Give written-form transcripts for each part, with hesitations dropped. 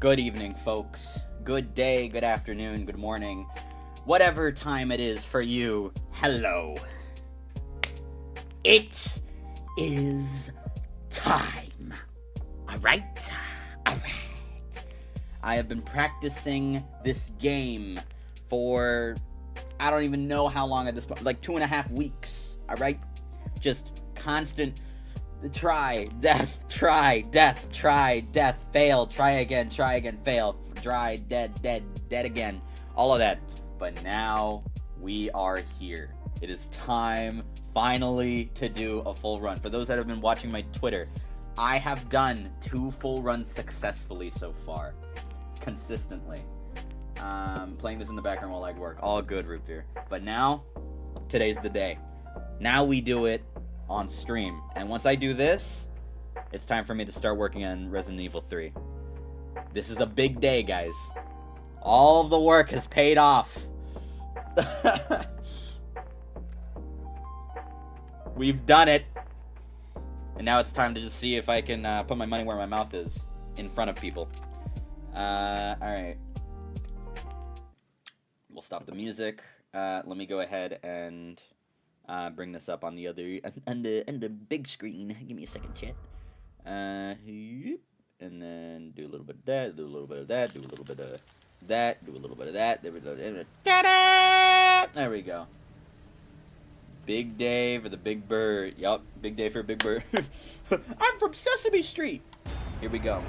Good evening, folks. Good day, good afternoon, good morning. Whatever time it is for you, hello. It is time. Alright? Alright. I have been practicing this game for, I don't even know how long at this point, like 2.5 weeks. Alright? Just constant try, death, fail, try again, fail, try, dead again, all of that. But now we are here. It is time, finally, to do a full run. For those that have been watching my Twitter, I have done 2 full runs successfully so far, consistently. Playing this in the background while I work, all good, root beer. But now, today's the day. Now we do it on stream, and once I do this, it's time for me to start working on Resident Evil 3. This is a big day, guys. All of the work has paid off. We've done it, and now it's time to just see if I can put my money where my mouth is, in front of people. Alright. We'll stop the music. Let me go ahead and bring this up on the other, on the big screen. Give me a second, chat. And then do a little bit of that, do a little bit of that, do a little bit of that, do a little bit of that. There we go. Ta-da! There we go. Big day for the Big Bird. Yup, big day for Big Bird. I'm from Sesame Street. Here we go.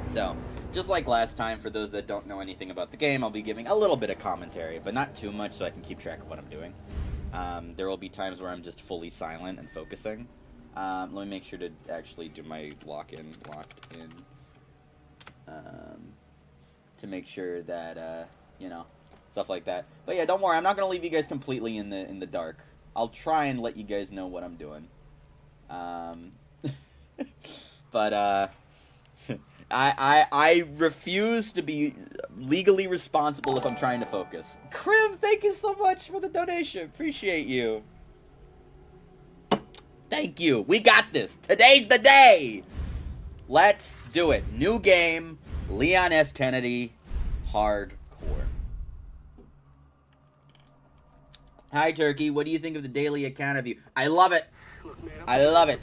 So, just like last time, for those that don't know anything about the game, I'll be giving a little bit of commentary, but not too much so I can keep track of what I'm doing. There will be times where I'm just fully silent and focusing. Let me make sure to actually do my locked in, to make sure that, you know, stuff like that. But yeah, don't worry, I'm not going to leave you guys completely in the dark. I'll try and let you guys know what I'm doing. But, I refuse to be legally responsible if I'm trying to focus. Krim, thank you so much for the donation. Appreciate you. Thank you. We got this. Today's the day. Let's do it. New game, Leon S. Kennedy, hardcore. Hi, Turkey. What do you think of the daily account of you? I love it. I love it.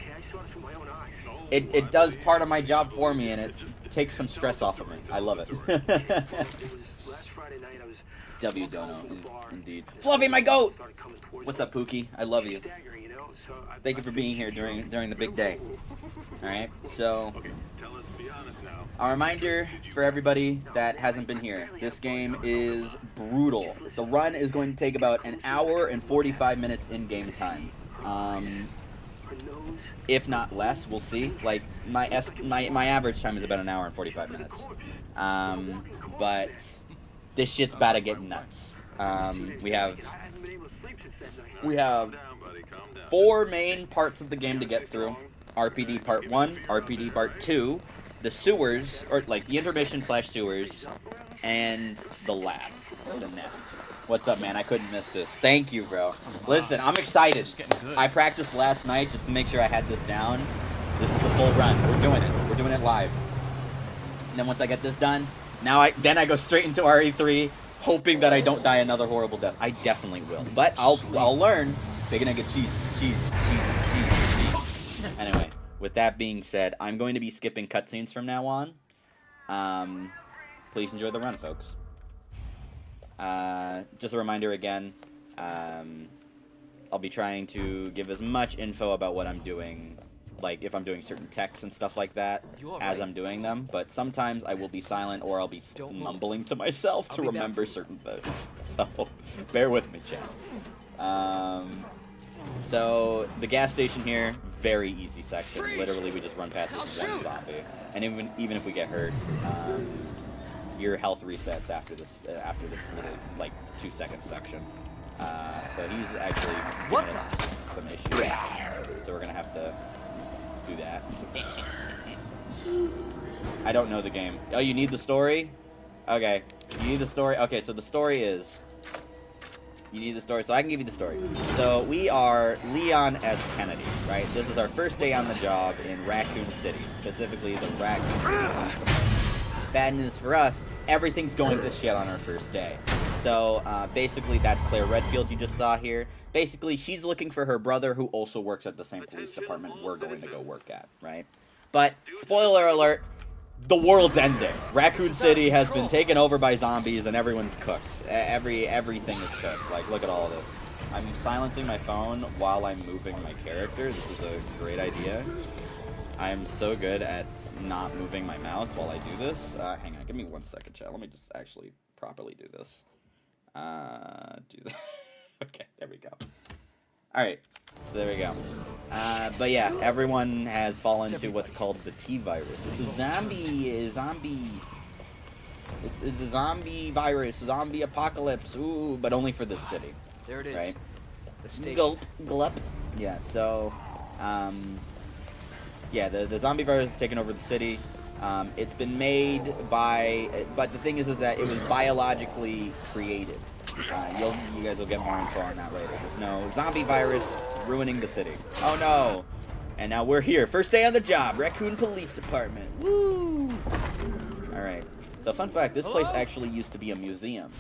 It does part of my job for me, and it takes some stress off of me. I love it. W Dono, indeed. Fluffy, my goat! What's up, Pookie? I love you. Thank you for being here during the big day. Alright, so a reminder for everybody that hasn't been here. This game is brutal. The run is going to take about an hour and 45 minutes in game time. If not less, we'll see. Like, my average time is about an hour and 45 minutes. But this shit's about to get nuts. We have 4 main parts of the game to get through. RPD Part 1, RPD Part 2, the sewers, or like the intermission/sewers, and the lab, or the nest. What's up, man? I couldn't miss this. Thank you, bro. Listen, I'm excited. I practiced last night just to make sure I had this down. This is the full run. We're doing it. We're doing it live. And then once I get this done, then I go straight into RE3, hoping that I don't die another horrible death. I definitely will. But I'll learn. Big nugget cheese. Anyway, with that being said, I'm going to be skipping cutscenes from now on. Please enjoy the run, folks. Just a reminder again, I'll be trying to give as much info about what I'm doing, like if I'm doing certain texts and stuff like that, as I'm doing them, but sometimes I will be silent or I'll be mumbling to myself to remember certain things, so bear with me, chat. So, the gas station here, very easy section, literally we just run past this one zombie, and even if we get hurt, your health resets after this little, like, 2-second section. So he's actually giving us some issues. So we're gonna have to do that. I don't know the game. Oh, you need the story? Okay. You need the story? Okay, so the story is... You need the story, so I can give you the story. So, we are Leon S. Kennedy, right? This is our first day on the job in Raccoon City, specifically the Raccoon City. Bad news for us, everything's going to shit on our first day. So, basically, that's Claire Redfield you just saw here. Basically, she's looking for her brother who also works at the same police department we're going to go work at, right? But, spoiler alert, the world's ending. Raccoon City has been taken over by zombies and everyone's cooked. Everything is cooked. Like, look at all of this. I'm silencing my phone while I'm moving my character. This is a great idea. I'm so good at not moving my mouse while I do this. Hang on, give me 1 second, chat. Let me just actually properly do this. Do that. Okay, there we go. Alright, so there we go. But yeah, everyone has fallen to what's called the T-virus. It's a zombie. It's a zombie virus, zombie apocalypse. Ooh, but only for this city. There it is. Right? The station. Gulp, gulp. Yeah, so, yeah, the zombie virus has taken over the city. It's been made by, but the thing is that it was biologically created. You guys will get more info on that later. There's no zombie virus ruining the city. Oh no! And now we're here. First day on the job. Raccoon Police Department. Woo! Alright. So fun fact, this place actually used to be a museum.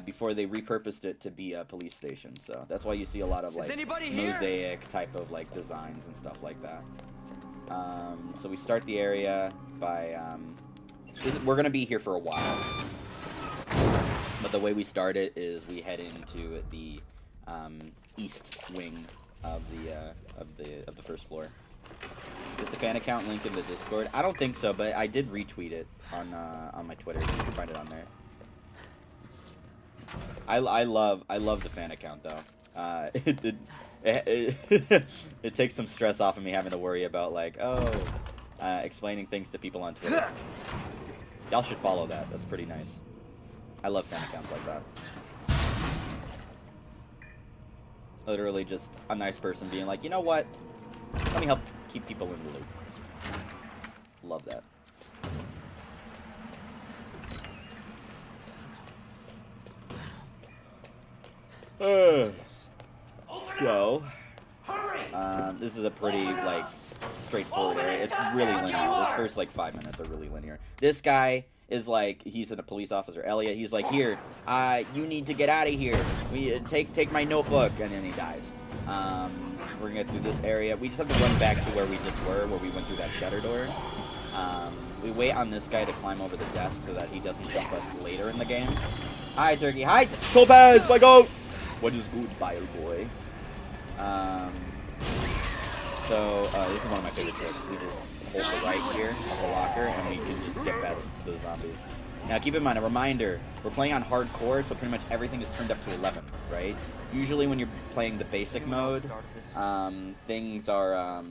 Before they repurposed it to be a police station. So that's why you see a lot of like mosaic type of like designs and stuff like that. So we start the area by, we're going to be here for a while. But the way we start it is we head into the east wing of the first floor. Is the fan account link in the Discord? I don't think so, but I did retweet it on my Twitter. You can find it on there. I love the fan account though. It takes some stress off of me having to worry about like explaining things to people on Twitter. Y'all should follow that. That's pretty nice. I love fan accounts like that. Literally just a nice person being like, you know what? Let me help keep people in the loop. Love that. So, this is a pretty, like, straightforward area. It's really linear. This first, like, 5 minutes are really linear. This guy is, like, he's a police officer, Elliot. He's like, here, you need to get out of here. Take my notebook. And then he dies. We're gonna get through this area. We just have to run back to where we just were, where we went through that shutter door. We wait on this guy to climb over the desk so that he doesn't jump us later in the game. Hi, Turkey. Hi, Topaz, my goat. What is good, Bile Boy? This is one of my favorite tricks. We just hold the right here of the locker, and we can just get past those zombies. Now, keep in mind, a reminder, we're playing on hardcore, so pretty much everything is turned up to 11, right? Usually when you're playing the basic mode, things are a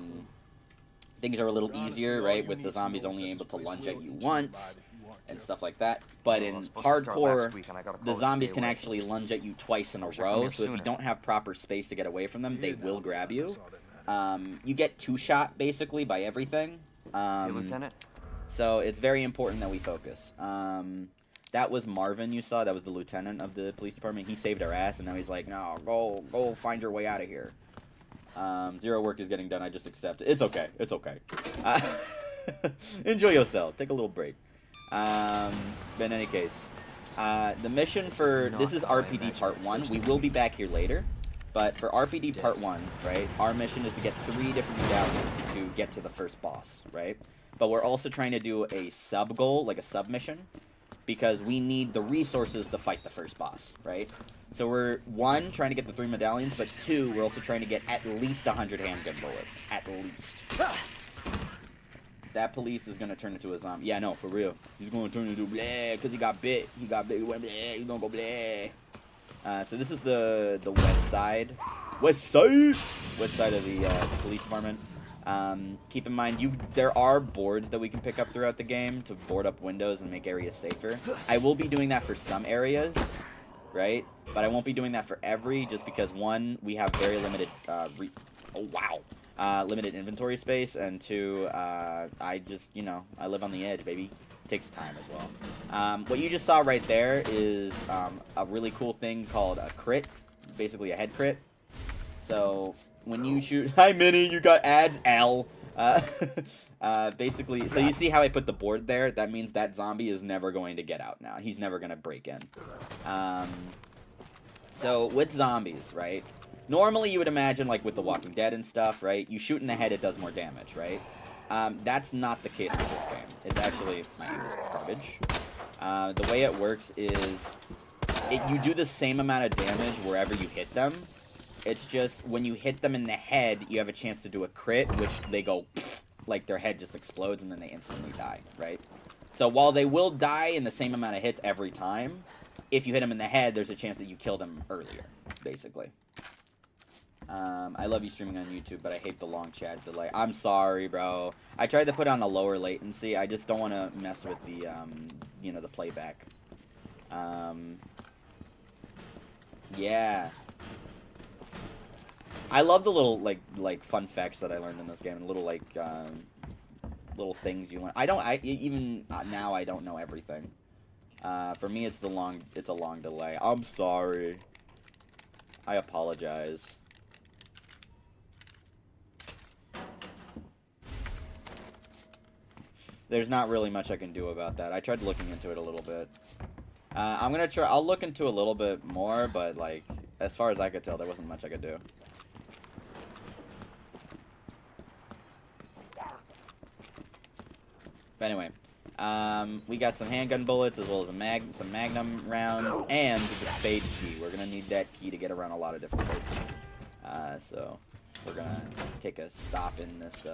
little easier, right? With the zombies only able to lunge at you once, and stuff like that. But in hardcore, the zombies can actually lunge at you twice in a row, so if you don't have proper space to get away from them, they will grab you. You get two-shot, basically, by everything. Lieutenant? So it's very important that we focus. That was Marvin you saw. That was the lieutenant of the police department. He saved our ass, and now he's like, no, go find your way out of here. Zero work is getting done. I just accept it. It's okay. It's okay. Enjoy yourself. Take a little break. But in any case, the mission for this is RPD Part 1. We will be back here later. But for RPD Part 1, right, our mission is to get 3 different medallions to get to the first boss, right? But we're also trying to do a sub-goal, like a sub-mission, because we need the resources to fight the first boss, right? So we're, 1, trying to get the 3 medallions, but 2, we're also trying to get at least 100 handgun bullets. At least. That police is going to turn into a zombie. Yeah, no, for real. He's going to turn into bleh, because he got bit. He got bit. He went bleh. He's going to go bleh. So this is the west side. West side of the police department. Keep in mind, there are boards that we can pick up throughout the game to board up windows and make areas safer. I will be doing that for some areas, right? But I won't be doing that for every, just because 1, we have very limited, limited inventory space, and 2, I just, I live on the edge, baby. It takes time as well. What you just saw right there is a really cool thing called a crit, basically a head crit. So when you shoot, hi Minnie, you got ads, L. Uh, basically, so you see how I put the board there? That means that zombie is never going to get out now. He's never going to break in. So with zombies, right? Normally you would imagine, like with The Walking Dead and stuff, right? You shoot in the head, it does more damage, right? That's not the case with this game. It's actually, my aim is garbage. The way it works is, you do the same amount of damage wherever you hit them. It's just, when you hit them in the head, you have a chance to do a crit, which they go, like their head just explodes and then they instantly die, right? So while they will die in the same amount of hits every time, if you hit them in the head, there's a chance that you kill them earlier, basically. I love you streaming on YouTube, but I hate the long chat delay. I'm sorry, bro. I tried to put on a lower latency. I just don't want to mess with the, you know, the playback. Yeah. I love the little, like fun facts that I learned in this game. And little, like, little things you learn. Even now, I don't know everything. For me, it's a long delay. I'm sorry. I apologize. There's not really much I can do about that. I tried looking into it a little bit. I'll look into a little bit more, but, like, as far as I could tell, there wasn't much I could do. But anyway, we got some handgun bullets as well as some magnum rounds and the spade key. We're gonna need that key to get around a lot of different places. So we're gonna take a stop in this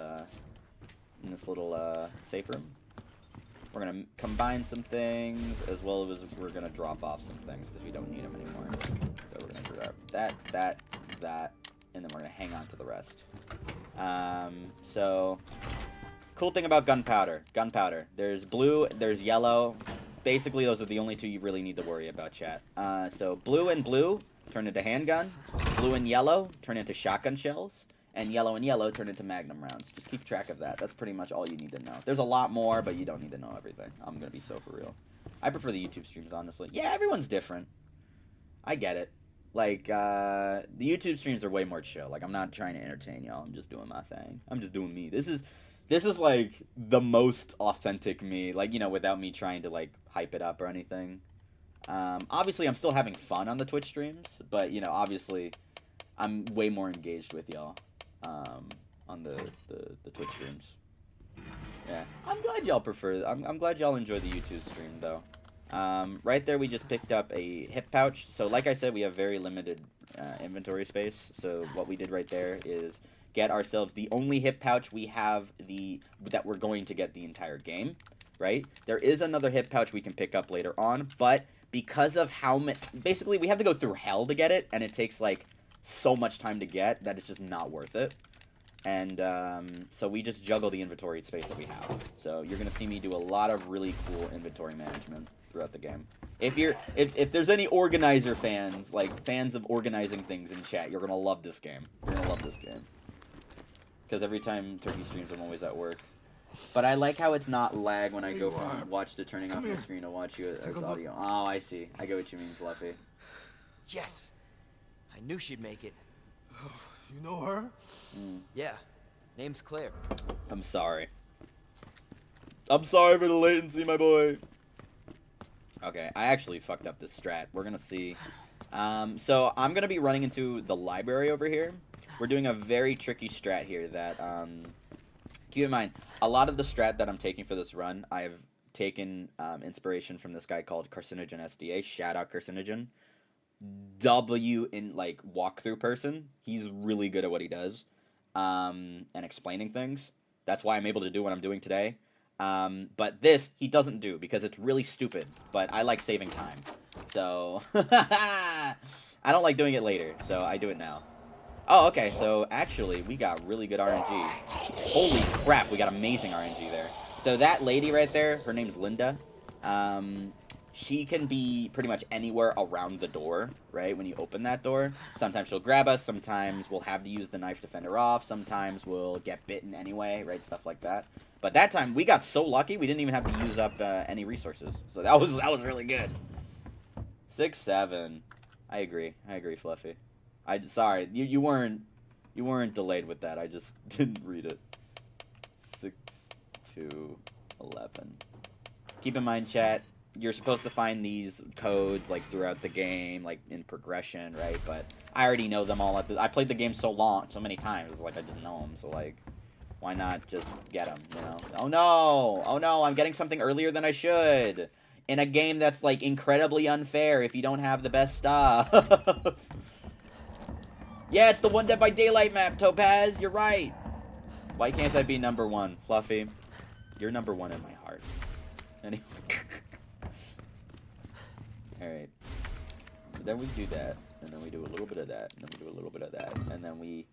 little safe room. We're gonna combine some things as well as we're gonna drop off some things because we don't need them anymore. So we're gonna grab that, and then we're gonna hang on to the rest. So. Cool thing about gunpowder. There's blue, there's yellow. Basically, those are the only two you really need to worry about, chat. So blue and blue turn into handgun. Blue and yellow turn into shotgun shells. And yellow turn into magnum rounds. Just keep track of that. That's pretty much all you need to know. There's a lot more, but you don't need to know everything. I'm going to be so for real. I prefer the YouTube streams, honestly. Yeah, everyone's different. I get it. Like, the YouTube streams are way more chill. Like, I'm not trying to entertain y'all. I'm just doing my thing. I'm just doing me. This is like the most authentic me, like, you know, without me trying to like hype it up or anything. Obviously I'm still having fun on the Twitch streams, but you know, obviously I'm way more engaged with y'all on the Twitch streams. Yeah, I'm glad y'all I'm glad y'all enjoy the YouTube stream though. Right there we just picked up a hip pouch. So like I said, we have very limited inventory space. So what we did right there is get ourselves the only hip pouch we have that we're going to get the entire game, right? There is another hip pouch we can pick up later on, but because of how many, basically we have to go through hell to get it, and it takes like so much time to get that it's just not worth it. And so we just juggle the inventory space that we have. So you're gonna see me do a lot of really cool inventory management throughout the game. If there's any organizer fans, like fans of organizing things in chat, you're gonna love this game. You're gonna love this game. Because every time Turkey streams, I'm always at work. But I like how it's not lag when I go from watch to turning off the screen to watch you as audio. Oh, I see. I get what you mean, Fluffy. Yes. I knew she'd make it. Oh, you know her? Yeah. Name's Claire. I'm sorry. I'm sorry for the latency, my boy. Okay, I actually fucked up this strat. We're gonna see. So I'm gonna be running into the library over here. We're doing a very tricky strat here that, keep in mind, a lot of the strat that I'm taking for this run, I've taken inspiration from this guy called Carcinogen SDA. Shout out Carcinogen. W in, like, walkthrough person. He's really good at what he does, and explaining things. That's why I'm able to do what I'm doing today. But this, he doesn't do, because it's really stupid, but I like saving time. So, I don't like doing it later, so I do it now. Oh, okay, so actually, we got really good RNG. Holy crap, we got amazing RNG there. So that lady right there, her name's Linda. She can be pretty much anywhere around the door, right, when you open that door. Sometimes she'll grab us, sometimes we'll have to use the knife to fend her off, sometimes we'll get bitten anyway, right, stuff like that. But that time, we got so lucky, we didn't even have to use up any resources. So that was really good. 6-7. I agree, Fluffy. Sorry, you weren't delayed with that. I just didn't read it. to 11. Keep in mind, chat, you're supposed to find these codes, like, throughout the game, like, in progression, right? But I already know them all. I played the game so many times, like, I just know them. So, like, why not just get them, you know? Oh, no! Oh, no, I'm getting something earlier than I should! In a game that's, like, incredibly unfair if you don't have the best stuff. Yeah, it's the One Dead by Daylight map, Topaz! You're right! Why can't I be number 1? Fluffy, you're number 1 in my heart. Anyway. Alright. So then we do that, and then we do a little bit of that, and then we do a little bit of that, and then we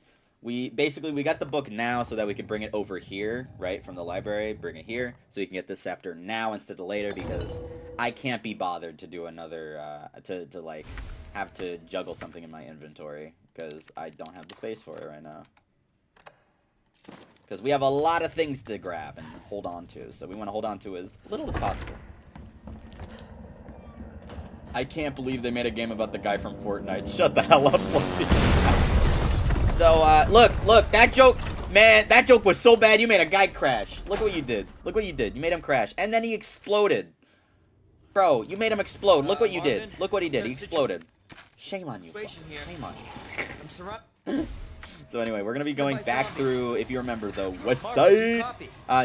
basically, we got the book now so that we can bring it over here, right, from the library, bring it here, so you can get this scepter now instead of later, because I can't be bothered to do another, to like, have to juggle something in my inventory, because I don't have the space for it right now. Because we have a lot of things to grab and hold on to, so we want to hold on to as little as possible. I can't believe they made a game about the guy from Fortnite. Shut the hell up, Fluffy. So, look, that joke, man, that joke was so bad, you made a guy crash. Look what you did. Look what you did. You made him crash. And then he exploded. Bro, you made him explode. Look what you did. Look what he did. He exploded. Shame on you, Fluffy. Shame on you. So anyway, we're going to be going back through, if you remember, the west side.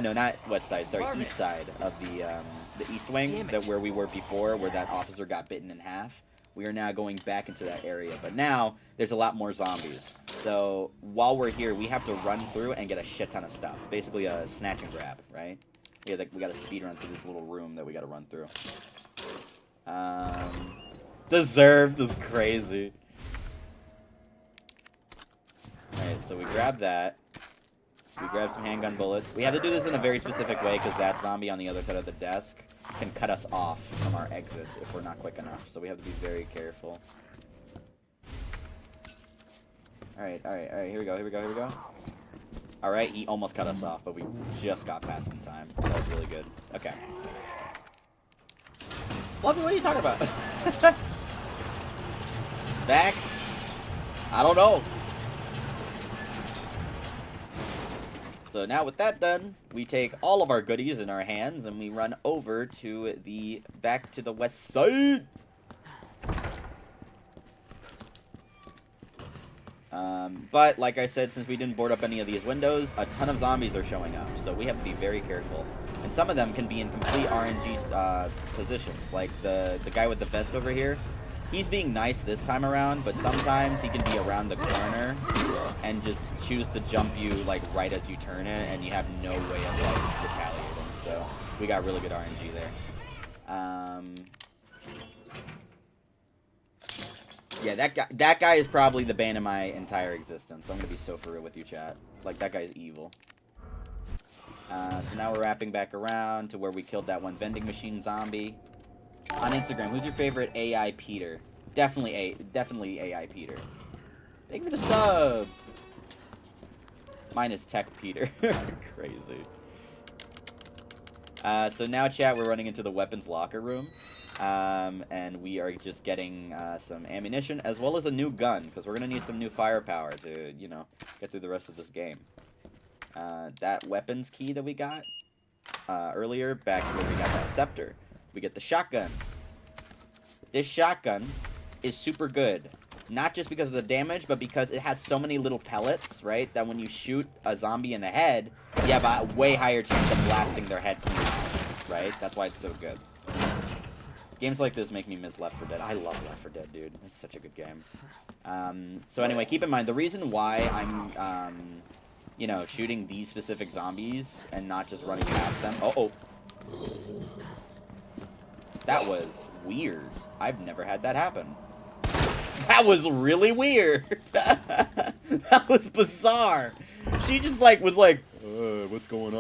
No, not west side. Sorry, east side of the east wing, where we were before, where that officer got bitten in half. We are now going back into that area, but now there's a lot more zombies. So while we're here, we have to run through and get a shit ton of stuff. Basically a snatch and grab, right? Yeah, we got to speed run through this little room that we got to run through. Deserved is crazy. Alright, so we grab that. We grab some handgun bullets. We have to do this in a very specific way because that zombie on the other side of the desk can cut us off from our exits if we're not quick enough. So we have to be very careful. Alright, here we go. Alright, he almost cut us off, but we just got past in time. That was really good. Okay. Fluffy, what are you talking about? Back? I don't know. So now with that done, we take all of our goodies in our hands and we run over to back to the west side. But like I said, since we didn't board up any of these windows, a ton of zombies are showing up. So we have to be very careful. And some of them can be in complete RNG positions. Like the guy with the vest over here. He's being nice this time around, but sometimes he can be around the corner and just choose to jump you, like, right as you turn it, and you have no way of, like, retaliating. So, we got really good RNG there. Yeah, that guy is probably the bane of my entire existence. I'm gonna be so for real with you, chat. Like, that guy's evil. So now we're wrapping back around to where we killed that one vending machine zombie. On Instagram, who's your favorite AI Peter? Definitely AI Peter. Thank you for the sub. Mine is Tech Peter. Crazy. So now, chat, we're running into the weapons locker room. And we are just getting some ammunition as well as a new gun, because we're going to need some new firepower to, you know, get through the rest of this game. That weapons key that we got earlier, back where we got that scepter. We get the shotgun. This shotgun is super good. Not just because of the damage, but because it has so many little pellets, right? That when you shoot a zombie in the head, you have a way higher chance of blasting their head from you, right? That's why it's so good. Games like this make me miss Left 4 Dead. I love Left 4 Dead, dude. It's such a good game. So anyway, keep in mind, the reason why I'm, you know, shooting these specific zombies and not just running past them... Oh. That was weird. I've never had that happen. That was really weird. That was bizarre. She just was like, what's going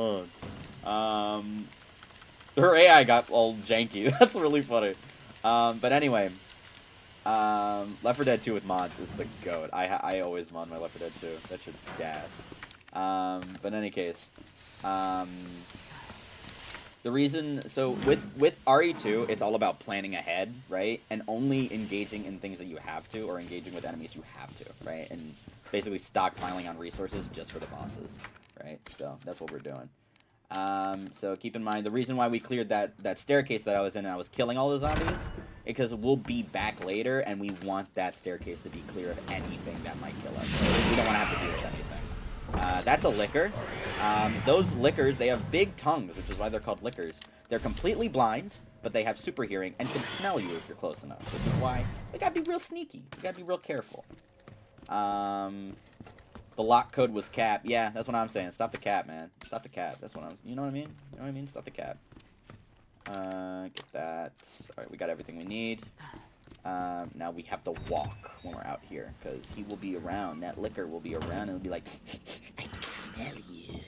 on? Her AI got all janky. That's really funny. But anyway, Left 4 Dead 2 with mods is the goat. I always mod my Left 4 Dead 2. That should gas. But in any case, the reason, so with RE2, it's all about planning ahead, right? And only engaging in things that you have to, or engaging with enemies you have to, right? And basically stockpiling on resources just for the bosses, right? So that's what we're doing. So keep in mind, the reason why we cleared that staircase that I was in and I was killing all the zombies, because we'll be back later, and we want that staircase to be clear of anything that might kill us. So we don't want to have to deal with anything. That's a licker. Those lickers, they have big tongues, which is why they're called lickers. They're completely blind, but they have super hearing and can smell you if you're close enough, which is why we gotta be real sneaky. We gotta be real careful. The lock code was cap. Yeah, that's what I'm saying. Stop the cap, man. Stop the cap. That's what I'm... You know what I mean? You know what I mean? Stop the cap. Get that. Alright, we got everything we need. Now we have to walk when we're out here, because he will be around. That liquor will be around, and it'll be like, I can smell you.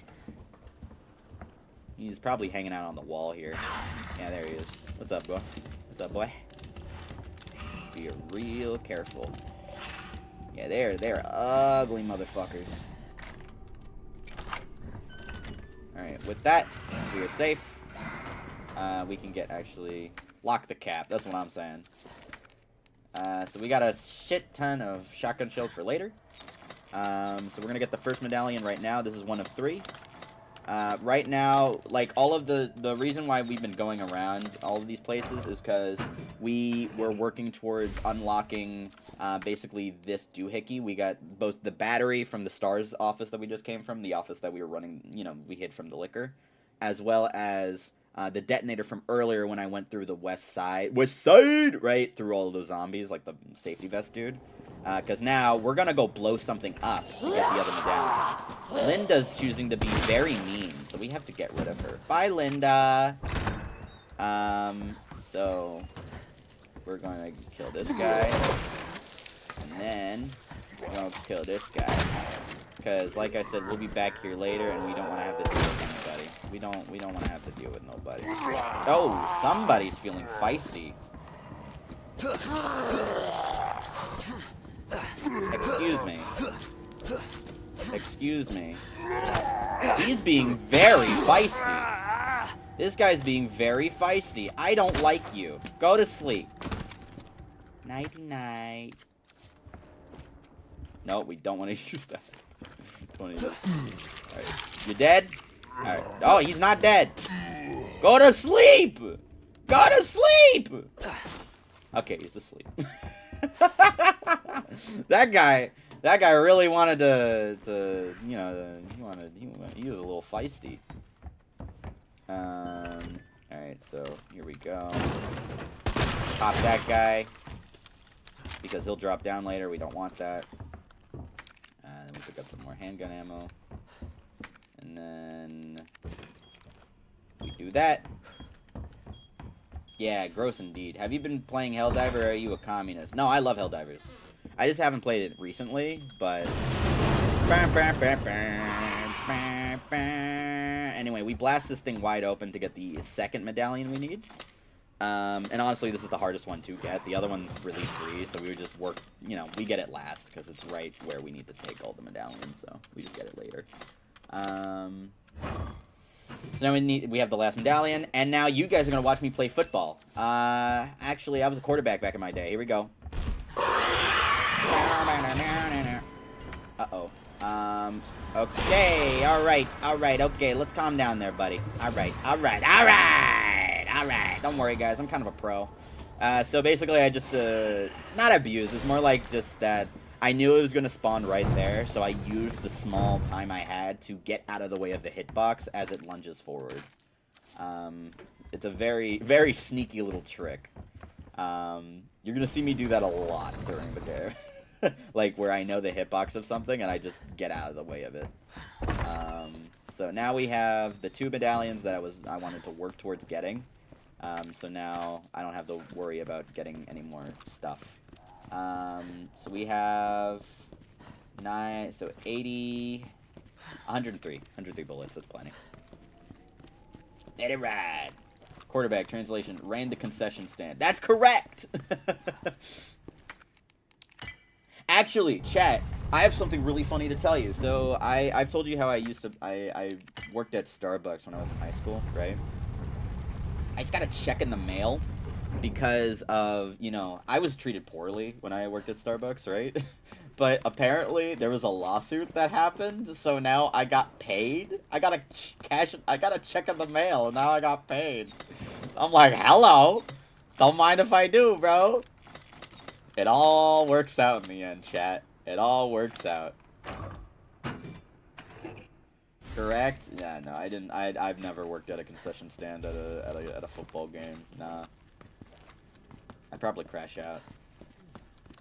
He's probably hanging out on the wall here. Yeah, there he is. What's up, boy? What's up, boy? Be real careful. Yeah, they're ugly motherfuckers. Alright, with that, we are safe. We can actually lock the cap. That's what I'm saying. So we got a shit ton of shotgun shells for later. So we're gonna get the first medallion right now. This is one of 3. Right now, like, all of the reason why we've been going around all of these places is because we were working towards unlocking, basically this doohickey. We got both the battery from the STARS office that we just came from, the office that we were running, you know, we hid from the liquor, as well as, the detonator from earlier when I went through the west side, right, through all of those zombies, like the safety vest dude. Because now we're going to go blow something up to get the other medallion. Linda's choosing to be very mean, so we have to get rid of her. Bye, Linda. So we're going to kill this guy. And then we're going to kill this guy. Because, like I said, we'll be back here later, and we don't want to have to deal with anybody. We don't want to have to deal with nobody. Oh, somebody's feeling feisty. Excuse me. Excuse me. He's being very feisty. This guy's being very feisty. I don't like you. Go to sleep. Nighty-night. No, we don't want to use that. Alright. You dead? Alright. Oh, he's not dead. Go to sleep! Go to sleep! Okay, he's asleep. That guy really wanted to you know, he was a little feisty. Alright, so here we go. Pop that guy, because he'll drop down later. We don't want that. Then we pick up some more handgun ammo. And then we do that. Yeah, gross indeed. Have you been playing Helldivers, or are you a communist? No, I love Helldivers. I just haven't played it recently, but... Anyway, we blast this thing wide open to get the second medallion we need. And honestly, this is the hardest one to get. The other one's really free, so we would just work... You know, we get it last, because it's right where we need to take all the medallions, so we just get it later. So now we have the last medallion, and now you guys are going to watch me play football. Actually, I was a quarterback back in my day. Here we go. Uh-oh. Okay, alright, okay, let's calm down there, buddy. Alright. Don't worry, guys, I'm kind of a pro. So basically, I just, not abuse, it's more like just that I knew it was going to spawn right there, so I used the small time I had to get out of the way of the hitbox as it lunges forward. It's a very, very sneaky little trick. You're going to see me do that a lot during the game. Like, where I know the hitbox of something, and I just get out of the way of it. So now we have the 2 medallions that I wanted to work towards getting. So now I don't have to worry about getting any more stuff. So we have 9, so 80, 103 bullets, that's plenty. Let it ride. Quarterback, translation, ran the concession stand. That's correct! Actually, chat, I have something really funny to tell you. So, I've told you how I worked at Starbucks when I was in high school, right? I just got a check in the mail because of, you know, I was treated poorly when I worked at Starbucks, right? but apparently there was a lawsuit that happened, so now I got paid. I got a check in the mail, and now I got paid. I'm like, hello. Don't mind if I do, bro. It all works out in the end, chat. It all works out. Correct? Yeah, no, I didn't. I've never worked at a concession stand at a football game. Nah. I'd probably crash out.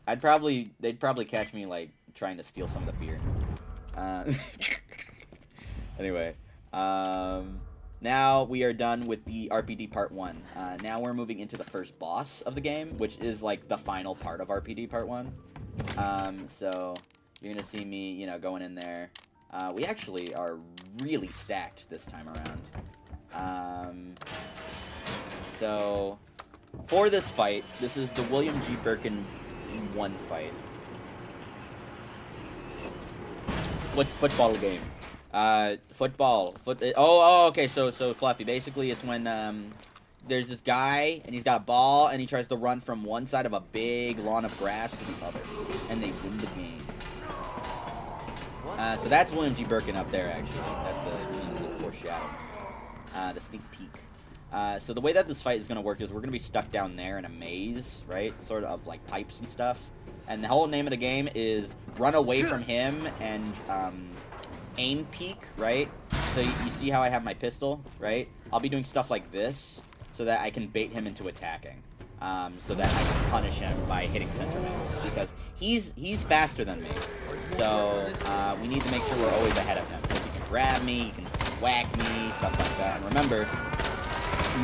They'd probably catch me like trying to steal some of the beer. Anyway, now we are done with the RPD part 1. Now we're moving into the first boss of the game, which is like the final part of RPD part 1. So you're gonna see me, you know, going in there. We actually are really stacked this time around. So for this fight, this is the William G. Birkin 1 fight. What's football game? Okay, so Fluffy, basically it's when, there's this guy, and he's got a ball, and he tries to run from one side of a big lawn of grass to the other, and they win the game. So that's William G. Birkin up there, actually. That's the foreshadowing. The sneak peek. So the way that this fight is going to work is we're going to be stuck down there in a maze, right? Sort of like pipes and stuff. And the whole name of the game is run away from him and aim peek, right? So you see how I have my pistol, right? I'll be doing stuff like this so that I can bait him into attacking. So that I can punish him by hitting center mass, because he's faster than me. So we need to make sure we're always ahead of him, because he can grab me, he can whack me, stuff like that. And remember,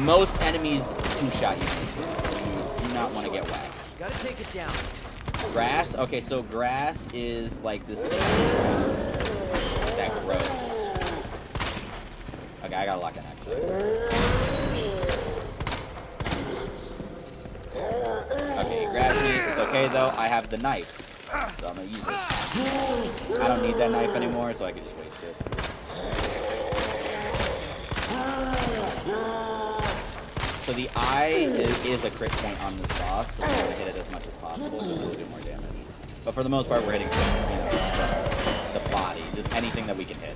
most enemies two-shot you, so you do not want to get whacked. Gotta take it down. Grass? Okay, so grass is like this thing that grows. Okay, I gotta lock in, actually. Okay, he grabs me. It's okay, though. I have the knife, so I'm gonna use it. I don't need that knife anymore, so I can just waste it. So the eye is a crit point on this boss, so we're going to hit it as much as possible, so it'll do more damage. But for the most part, we're hitting the body, just anything that we can hit.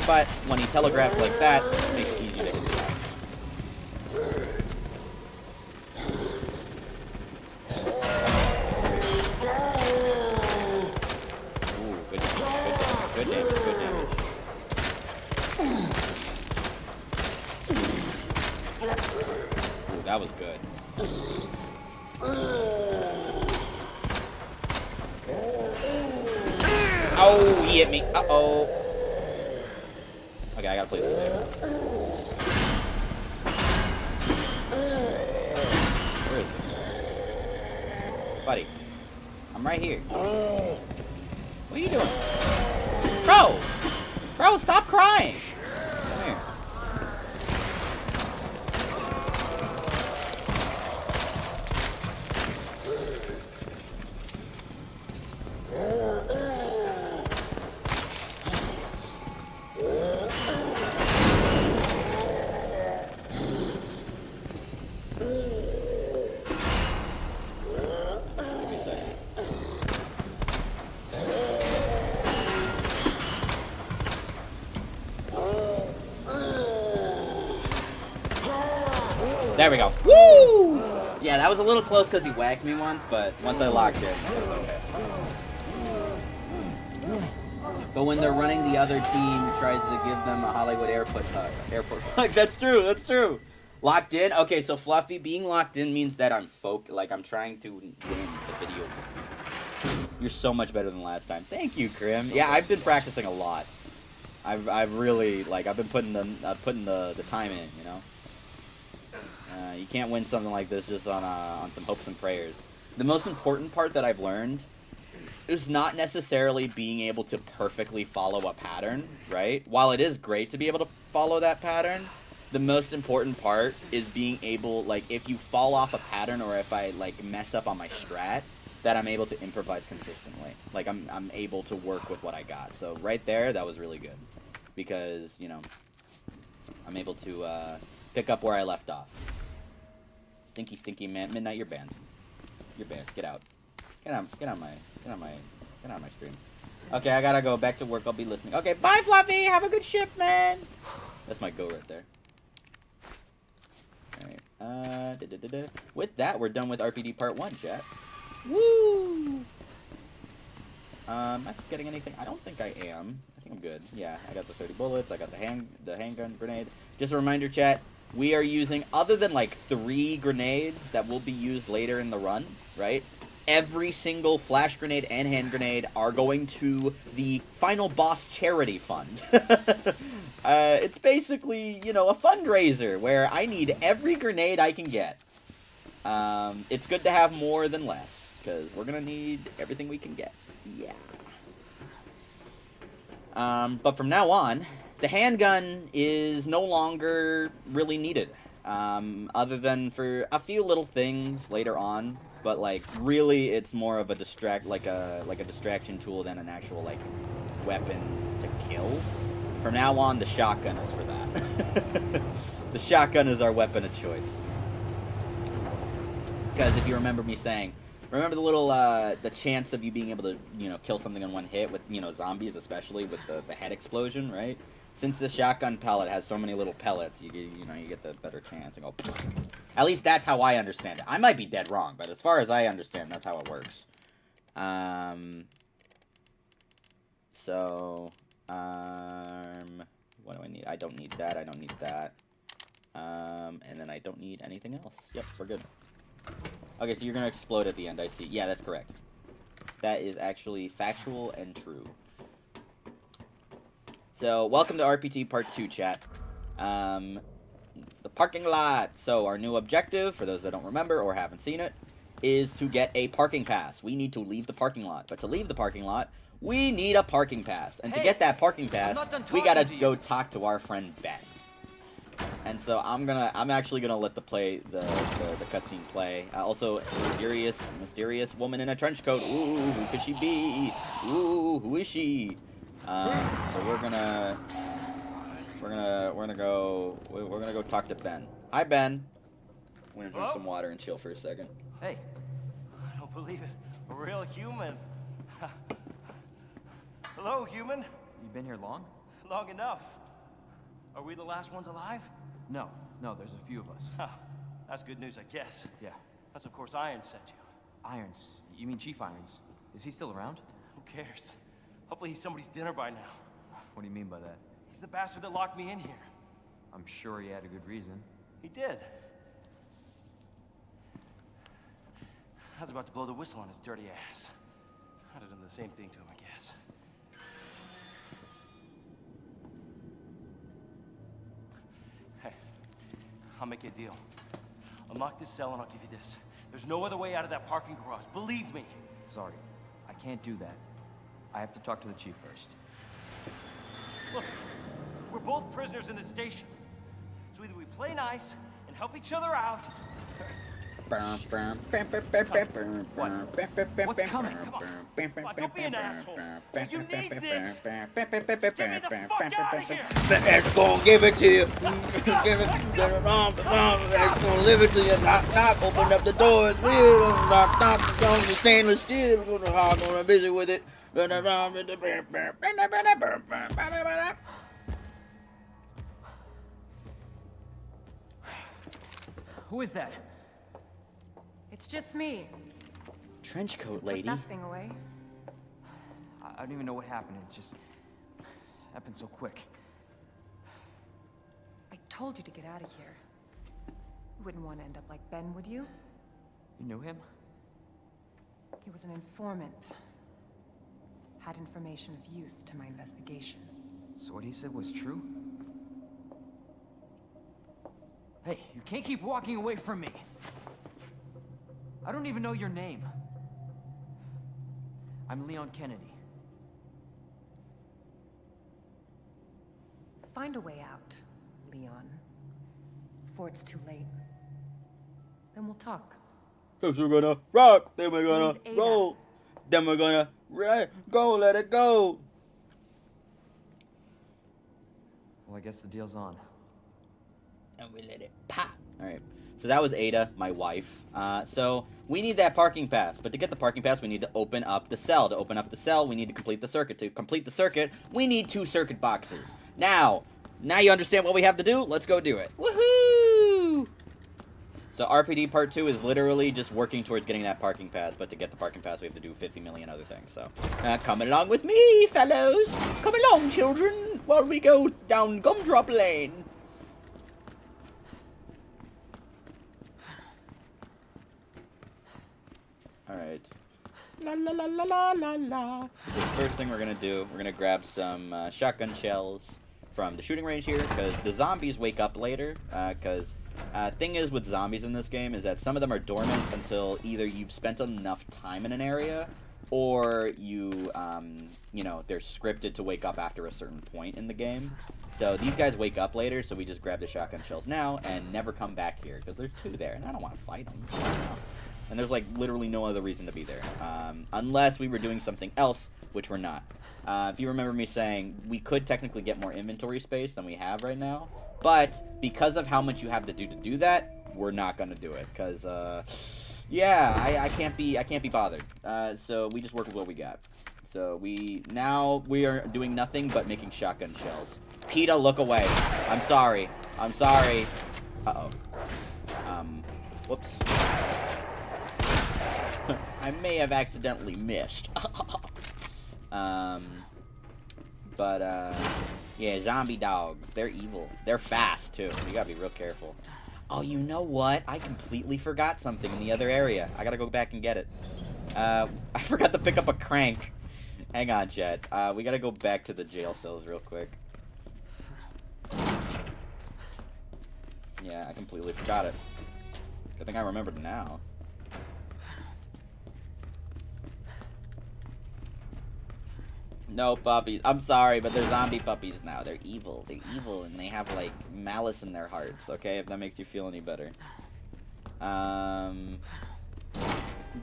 But when he telegraphs like that, it makes it easy to hit that. Ooh, good damage, good damage. Ooh, that was good. Oh, he hit me. Uh-oh. Okay, I gotta play this safe. Where is he? Buddy. I'm right here. What are you doing? Bro! Bro, stop crying! Come here. There we go. Woo! Yeah, that was a little close because he whacked me once, but once I locked it, it was okay. But when they're running, the other team tries to give them a Hollywood airport hug. That's true, that's true. Locked in? Okay, so Fluffy, being locked in means that I'm I'm trying to win the video. You're so much better than last time. Thank you, Krim. Yeah, I've been practicing a lot. I've really, I've been putting the time in, you know? You can't win something like this just on some hopes and prayers. The most important part that I've learned is not necessarily being able to perfectly follow a pattern, right? While it is great to be able to follow that pattern, the most important part is being able, if you fall off a pattern or if I, mess up on my strat, that I'm able to improvise consistently. I'm able to work with what I got. So right there, that was really good. Because, you know, I'm able to pick up where I left off. Stinky, stinky man. Midnight, you're banned. You're banned. Get out. Get on my stream. Okay, I gotta go back to work. I'll be listening. Okay, bye, Fluffy. Have a good shift, man. That's my go right there. All right. With that, we're done with RPD Part 1, chat. Woo! Am I forgetting anything? I don't think I am. I think I'm good. Yeah, I got the 30 bullets. I got the handgun grenade. Just a reminder, chat. We are using, other than like 3 grenades that will be used later in the run, right? Every single flash grenade and hand grenade are going to the final boss charity fund. It's basically, you know, a fundraiser where I need every grenade I can get. It's good to have more than less, because we're going to need everything we can get. Yeah. But from now on, the handgun is no longer really needed. Other than for a few little things later on. But, like, really, it's more of a distraction tool than an actual, like, weapon to kill. From now on, the shotgun is for that. The shotgun is our weapon of choice. Because if you remember me saying, remember the little, the chance of you being able to, you know, kill something in one hit with, you know, zombies, especially with the head explosion, right? Since the shotgun pellet has so many little pellets, you get the better chance and go. At least that's how I understand it. I might be dead wrong, but as far as I understand, that's how it works. What do I need? I don't need that. I don't need that. And then I don't need anything else. Yep, we're good. Okay, so you're gonna explode at the end. I see. Yeah, that's correct. That is actually factual and true. So, welcome to RPT Part 2, chat. The parking lot. So, our new objective, for those that don't remember or haven't seen it, is to get a parking pass. We need to leave the parking lot. But to leave the parking lot, we need a parking pass. And to get that parking pass, we gotta go talk to our friend Ben. And so I'm actually gonna let the cutscene play. Also, mysterious woman in a trench coat. Ooh, who could she be? Ooh, who is she? So we're gonna go talk to Ben. Hi, Ben. I'm gonna drink some water and chill for a second. Hey, I don't believe it. A real human. Hello, human. You been here long? Long enough. Are we the last ones alive? No, there's a few of us. Huh. That's good news, I guess. Yeah. That's of course Irons sent you. Irons? You mean Chief Irons? Is he still around? Who cares? Hopefully he's somebody's dinner by now. What do you mean by that? He's the bastard that locked me in here. I'm sure he had a good reason. He did. I was about to blow the whistle on his dirty ass. I'd have done the same thing to him, I guess. Hey, I'll make you a deal. Unlock this cell and I'll give you this. There's no other way out of that parking garage. Believe me. Sorry, I can't do that. I have to talk to the chief first. Look, we're both prisoners in this station. So either we play nice and help each other out. What's coming? Come on, don't be an asshole. You need this. Just get me the fuck out of here. That's gonna give it to you. Give it. That's gonna live it to you. Knock, knock. Open up the doors. Knock, knock. On the stainless steel. Gonna visit with it. Who is that? It's just me. Trench coat Put lady. that thing away. I don't even know what happened. It just happened so quick. I told you to get out of here. You wouldn't want to end up like Ben, would you? You knew him? He was an informant. Had information of use to my investigation. So what he said was true? Hey, you can't keep walking away from me. I don't even know your name. I'm Leon Kennedy. Find a way out, Leon. Before it's too late. Then we'll talk. First we're gonna rock, then we're gonna Name's Ada. roll, then we're gonna go, let it go. Well, I guess the deal's on. And we let it pop. Alright. So that was Ada, my wife. So we need that parking pass. But to get the parking pass, we need to open up the cell. To open up the cell, we need to complete the circuit. To complete the circuit, we need 2 circuit boxes. Now you understand what we have to do? Let's go do it. Woohoo! So RPD Part 2 is literally just working towards getting that parking pass. But to get the parking pass, we have to do 50 million other things. So come along with me, fellows. Come along, children, while we go down Gumdrop Lane. Alright. La la la la la la la. So the first thing we're gonna do, we're gonna grab some shotgun shells from the shooting range here, because the zombies wake up later. Thing is with zombies in this game is that some of them are dormant until either you've spent enough time in an area, or you know, they're scripted to wake up after a certain point in the game. So these guys wake up later, so we just grab the shotgun shells now and never come back here, because there's 2 there, and I don't want to fight them. And there's, like, literally no other reason to be there. Unless we were doing something else, which we're not. If you remember me saying, we could technically get more inventory space than we have right now. But, because of how much you have to do that, we're not gonna do it. Because, yeah, I can't be bothered. So we just work with what we got. So we are doing nothing but making shotgun shells. PETA, look away. I'm sorry. I'm sorry. Uh-oh. Whoops. I may have accidentally missed. Yeah, zombie dogs. They're evil. They're fast, too. You gotta be real careful. Oh, you know what? I completely forgot something in the other area. I gotta go back and get it. I forgot to pick up a crank. Hang on, chat. We gotta go back to the jail cells real quick. Yeah, I completely forgot it. Good thing I remembered now. No puppies. I'm sorry, but they're zombie puppies now. They're evil. They're evil, and they have, like, malice in their hearts, okay? If that makes you feel any better.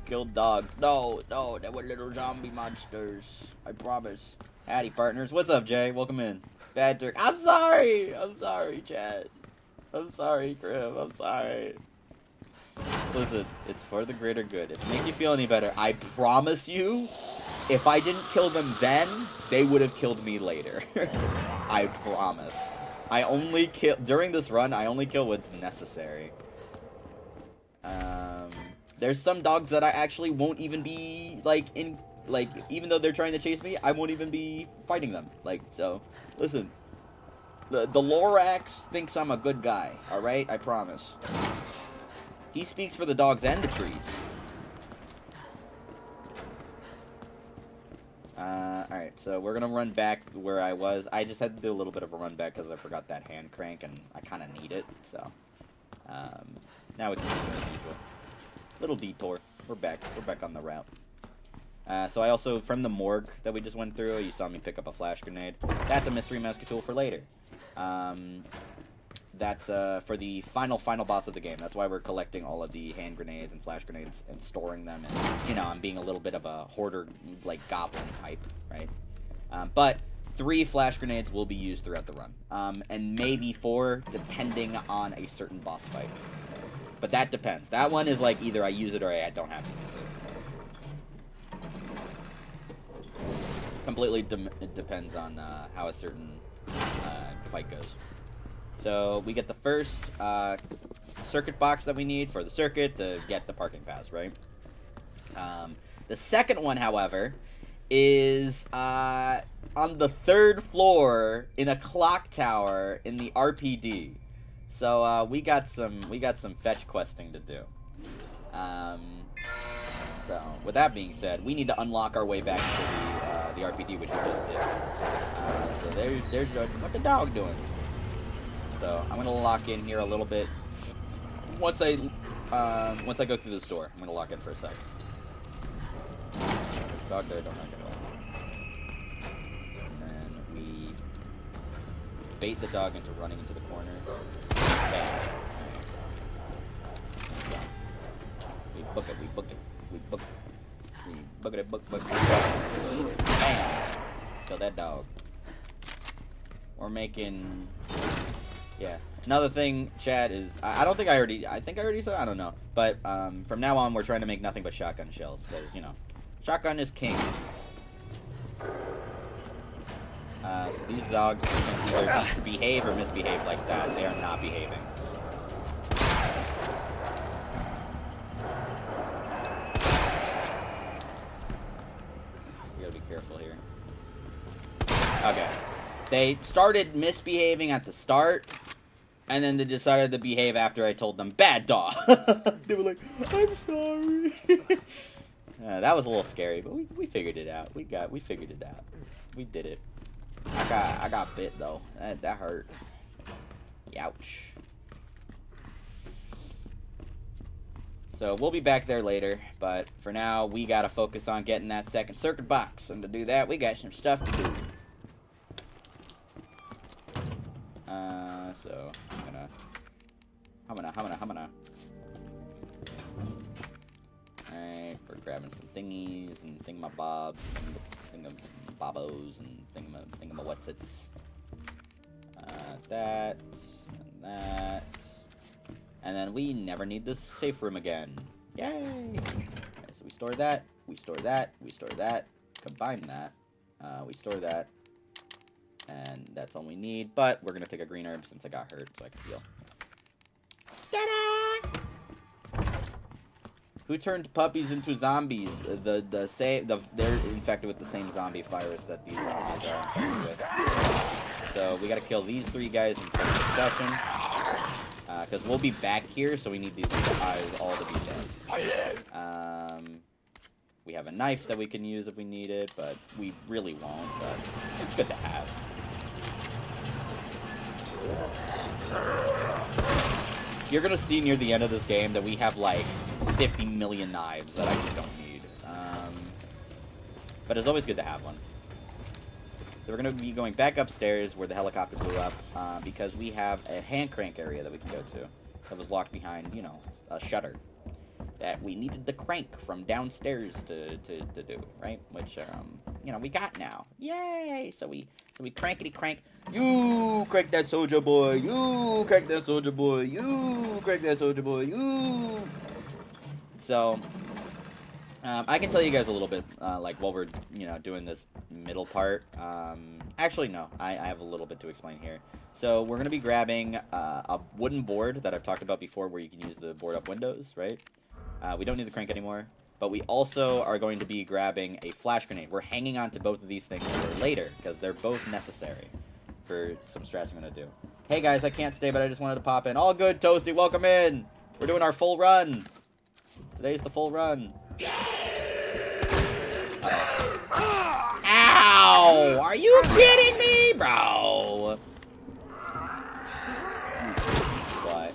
Killed dogs. No, they were little zombie monsters. I promise. Howdy, partners. What's up, Jay? Welcome in. Bad Turk. I'm sorry, Chad. I'm sorry, Grim. I'm sorry. Listen, it's for the greater good. If it makes you feel any better, I promise you, if I didn't kill them then, they would have killed me later. I promise. I only kill during this run. I only kill what's necessary. There's some dogs that I actually won't even be even though they're trying to chase me, I won't even be fighting them. So, listen. The Lorax thinks I'm a good guy. All right, I promise. He speaks for the dogs and the trees. Alright, so we're gonna run back where I was. I just had to do a little bit of a run back because I forgot that hand crank, and I kind of need it, so. Now we can do it as usual. Little detour. We're back on the route. So I also, from the morgue that we just went through, you saw me pick up a flash grenade. That's a mystery master tool for later. That's for the final boss of the game. That's why we're collecting all of the hand grenades and flash grenades and storing them. And, you know, I'm being a little bit of a hoarder, like, goblin type, right? But 3 flash grenades will be used throughout the run. And maybe 4, depending on a certain boss fight. But that depends. That one is like either I use it or I don't have to use it. Completely depends on how a certain fight goes. So we get the first circuit box that we need for the circuit to get the parking pass, right? The second one, however, is on the 3rd floor in a clock tower in the RPD. So we got some fetch questing to do. So with that being said, we need to unlock our way back to the RPD, which we just did. So there's what the dog doing. So I'm gonna lock in here a little bit. Once I go through this door, I'm gonna lock in for a sec. There's a dog there, don't knock it off. And then we bait the dog into running into the corner. Bam. We book it. Bam. Kill that dog. We're making... Yeah. Another thing, Chad, is I don't think I think I already said, I don't know. But from now on, we're trying to make nothing but shotgun shells because, you know, shotgun is king. So these dogs can either behave or misbehave like that. They are not behaving. We gotta be careful here. Okay. They started misbehaving at the start, and then they decided to behave after I told them, bad dog. They were like, I'm sorry. That was a little scary, but we figured it out. We figured it out. We did it. I got bit though. That hurt. Youch. So we'll be back there later, but for now we gotta focus on getting that second circuit box, and to do that we got some stuff to do. So I'm gonna. Alright, we're grabbing some thingies and thingamabobs, thingamabobos and thingamawhatsits. That, and that. And then we never need this safe room again. Yay! Okay, so we store that, we store that, we store that, combine that, we store that, and that's all we need, but we're gonna take a green herb since I got hurt so I can heal. Ta-da! Who turned puppies into zombies? They're infected with the same zombie virus that these zombies are infected with. So we gotta kill these 3 guys in quick succession. Because we'll be back here, so we need these guys all to be dead. We have a knife that we can use if we need it, but we really won't, but it's good to have. You're gonna see near the end of this game that we have like 50 million knives that I just don't need. But it's always good to have one. So we're gonna be going back upstairs where the helicopter blew up because we have a hand crank area that we can go to that was locked behind, you know, a shutter that we needed the crank from downstairs to do, right? Which you know, we got now. Yay! So we crankety crank. You crank that soldier boy. You crank that soldier boy. You crank that soldier boy. You. So I can tell you guys a little bit like while we're, you know, doing this middle part. Actually, no, I have a little bit to explain here. So we're gonna be grabbing a wooden board that I've talked about before, where you can use the board up windows, right? We don't need the crank anymore, but we also are going to be grabbing a flash grenade. We're hanging on to both of these things for later because they're both necessary for some strats I'm gonna do. Hey guys, I can't stay, but I just wanted to pop in. All good, Toasty, welcome in. We're doing our full run. Today's the full run. Ow! Are you kidding me, bro? What?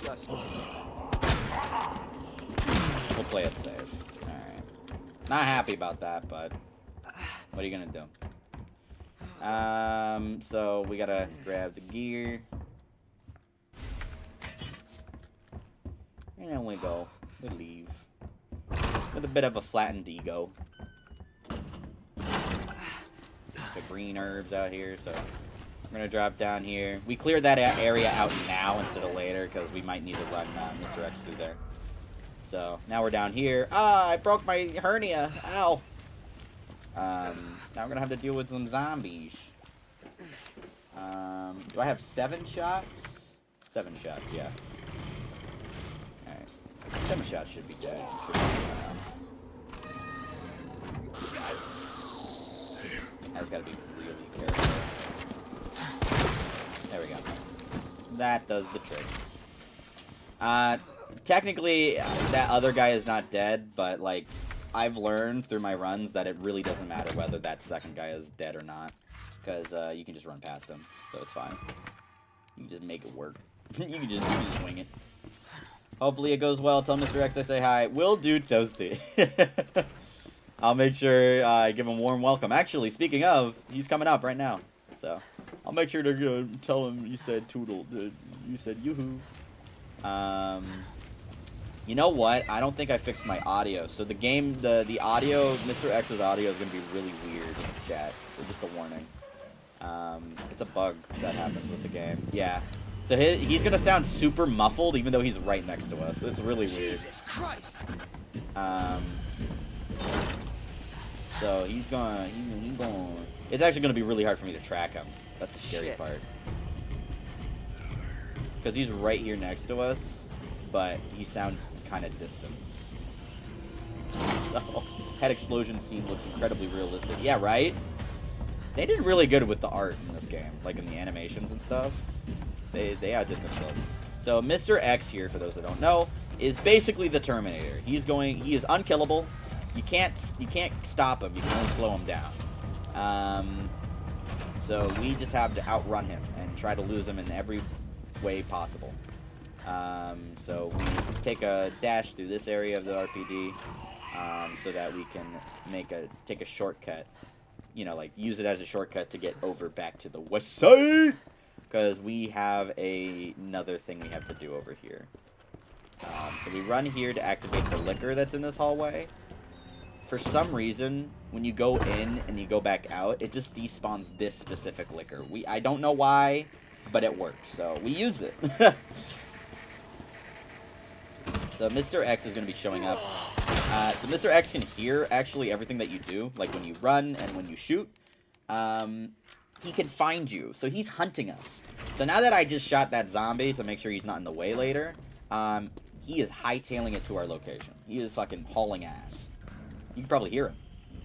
Just. We'll play it safe. Alright. Not happy about that, but what are you gonna do? So we gotta grab the gear. And then we go. We leave. With a bit of a flattened ego. The green herbs out here, so we're gonna drop down here. We cleared that area out now instead of later because we might need to run Mr. X through there. So now we're down here. Ah, I broke my hernia. Ow. Now we're gonna have to deal with some zombies. Do I have 7 shots? 7 shots, yeah. Alright. 7 shots should be dead. I just gotta be really careful. There we go. That does the trick. Technically, that other guy is not dead, but, like, I've learned through my runs that it really doesn't matter whether that second guy is dead or not. Because, you can just run past him, so it's fine. You can just make it work. you can just wing it. Hopefully it goes well. Tell Mr. X I say hi. Will do, Toasty. I'll make sure I give him a warm welcome. Actually, speaking of, he's coming up right now. So, I'll make sure to tell him you said toodle. You said yoo-hoo. You know what? I don't think I fixed my audio. So the game, the audio, Mr. X's audio is going to be really weird in chat. So just a warning. It's a bug that happens with the game. Yeah. So he's gonna sound super muffled even though he's right next to us. It's really weird. Jesus Christ! So he's gonna, it's actually gonna be really hard for me to track him. That's the scary Shit. part. Because he's right here next to us, but he sounds kind of distant. So, head explosion scene looks incredibly realistic. Yeah, right? They did really good with the art in this game, like in the animations and stuff. They outdid themselves. So Mr. X here, for those that don't know, is basically the Terminator. He is unkillable. You can't stop him. You can only slow him down. So we just have to outrun him and try to lose him in every way possible. So we take a dash through this area of the RPD, so that we can take a shortcut. You know, like use it as a shortcut to get over back to the west side, because we have another thing we have to do over here. So we run here to activate the liquor that's in this hallway. For some reason, when you go in and you go back out, it just despawns this specific liquor. I don't know why, but it works, so we use it. So Mr. X is going to be showing up. So Mr. X can hear, actually, everything that you do. Like, when you run and when you shoot. He can find you. So he's hunting us. So now that I just shot that zombie to make sure he's not in the way later, he is hightailing it to our location. He is fucking hauling ass. You can probably hear him.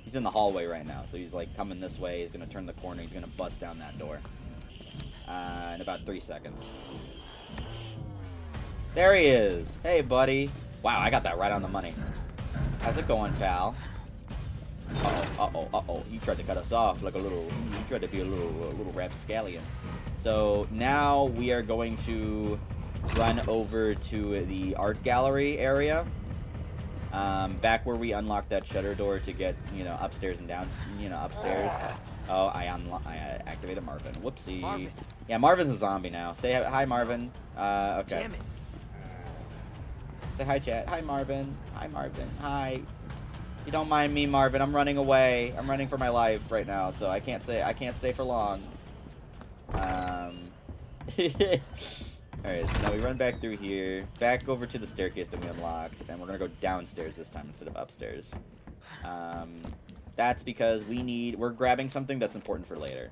He's in the hallway right now. So he's, like, coming this way. He's going to turn the corner. He's going to bust down that door. In about 3 seconds. There he is. Hey, buddy. Wow, I got that right on the money. How's it going, pal? Uh-oh. He tried to cut us off like a little... He tried to be a little rapscallion. So, now we are going to run over to the art gallery area. Back where we unlocked that shutter door to get, upstairs and down, upstairs. Oh, I activated Marvin. Whoopsie. Marvin. Yeah, Marvin's a zombie now. Say hi, Marvin. Okay. Damn it. Say hi, chat. Hi, Marvin. Hi, Marvin. Hi. You don't mind me, Marvin. I'm running away. I'm running for my life right now, so I can't stay for long. Alright, so now we run back through here, back over to the staircase that we unlocked, and we're gonna go downstairs this time instead of upstairs. That's because we're grabbing something that's important for later.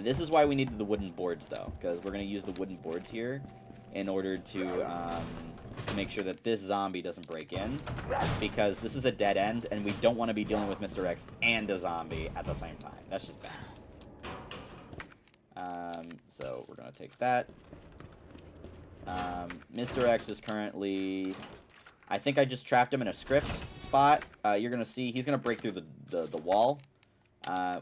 This is why we needed the wooden boards, though, because we're gonna use the wooden boards here in order to make sure that this zombie doesn't break in, because this is a dead end, and we don't want to be dealing with Mr. X and a zombie at the same time. That's just bad. So we're gonna take that. Mr. X is currently... I think I just trapped him in a script spot. You're gonna see he's gonna break through the wall.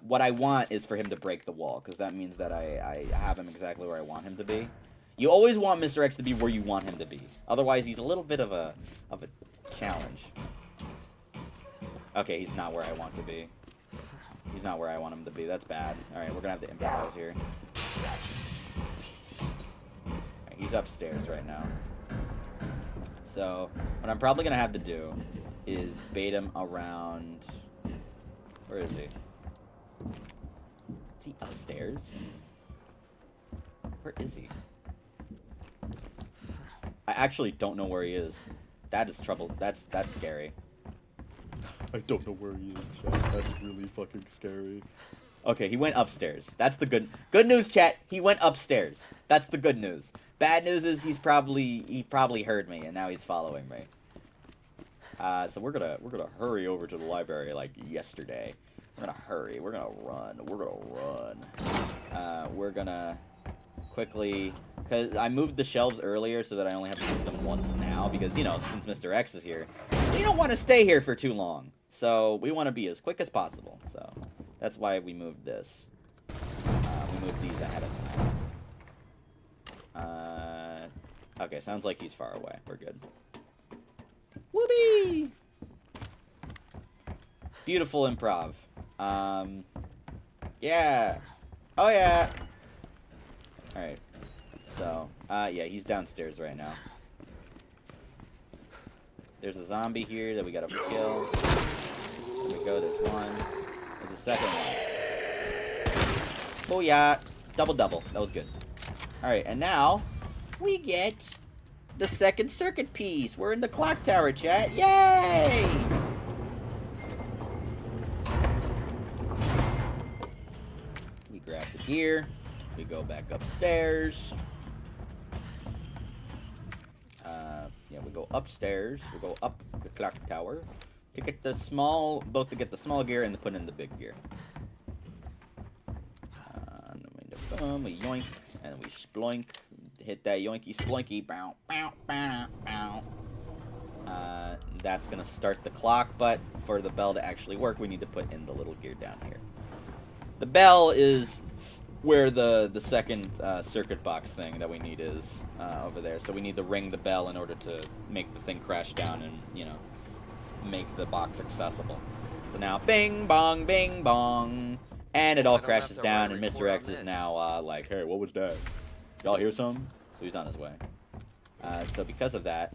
What I want is for him to break the wall, because that means that I have him exactly where I want him to be. You always want Mr. X to be where you want him to be. Otherwise, he's a little bit of a challenge. Okay, he's not where I want to be. He's not where I want him to be. That's bad. Alright, we're gonna have to improvise here. Right, he's upstairs right now. So, what I'm probably gonna have to do is bait him around... Where is he? Is he upstairs? Where is he? I actually don't know where he is. That is trouble. That's scary. I don't know where he is, chat. That's really fucking scary. Okay, he went upstairs. That's the good news, chat. He went upstairs. That's the good news. Bad news is he probably heard me and now he's following me. So we're gonna hurry over to the library like yesterday. We're gonna hurry. We're gonna run. We're gonna quickly, because I moved the shelves earlier so that I only have to move them once now, because, since Mr. X is here, we don't want to stay here for too long. So we want to be as quick as possible. So that's why we moved this. We moved these ahead of time. Okay, sounds like he's far away. We're good. Whoopee! Beautiful improv. Yeah. Oh, yeah. Alright. So, yeah, he's downstairs right now. There's a zombie here that we gotta kill. There we go, there's one. There's a second one. Oh yeah, double. That was good. All right, and now we get the second circuit piece. We're in the clock tower, chat. Yay! We grab the gear. We go back upstairs. Yeah, we go upstairs. We go up the clock tower to get the small, both to get the small gear and to put in the big gear. And then we yoink, and we sploink. Hit that yoinky sploinky. Bow, bow, bow, bow. That's gonna start the clock, but for the bell to actually work, we need to put in the little gear down here. The bell is where the second circuit box thing that we need is over there. So we need to ring the bell in order to make the thing crash down and, you know, make the box accessible. So now, bing bong, and it all crashes down, and Mr. X is now like, hey, what was that? Y'all hear something? So he's on his way. So because of that,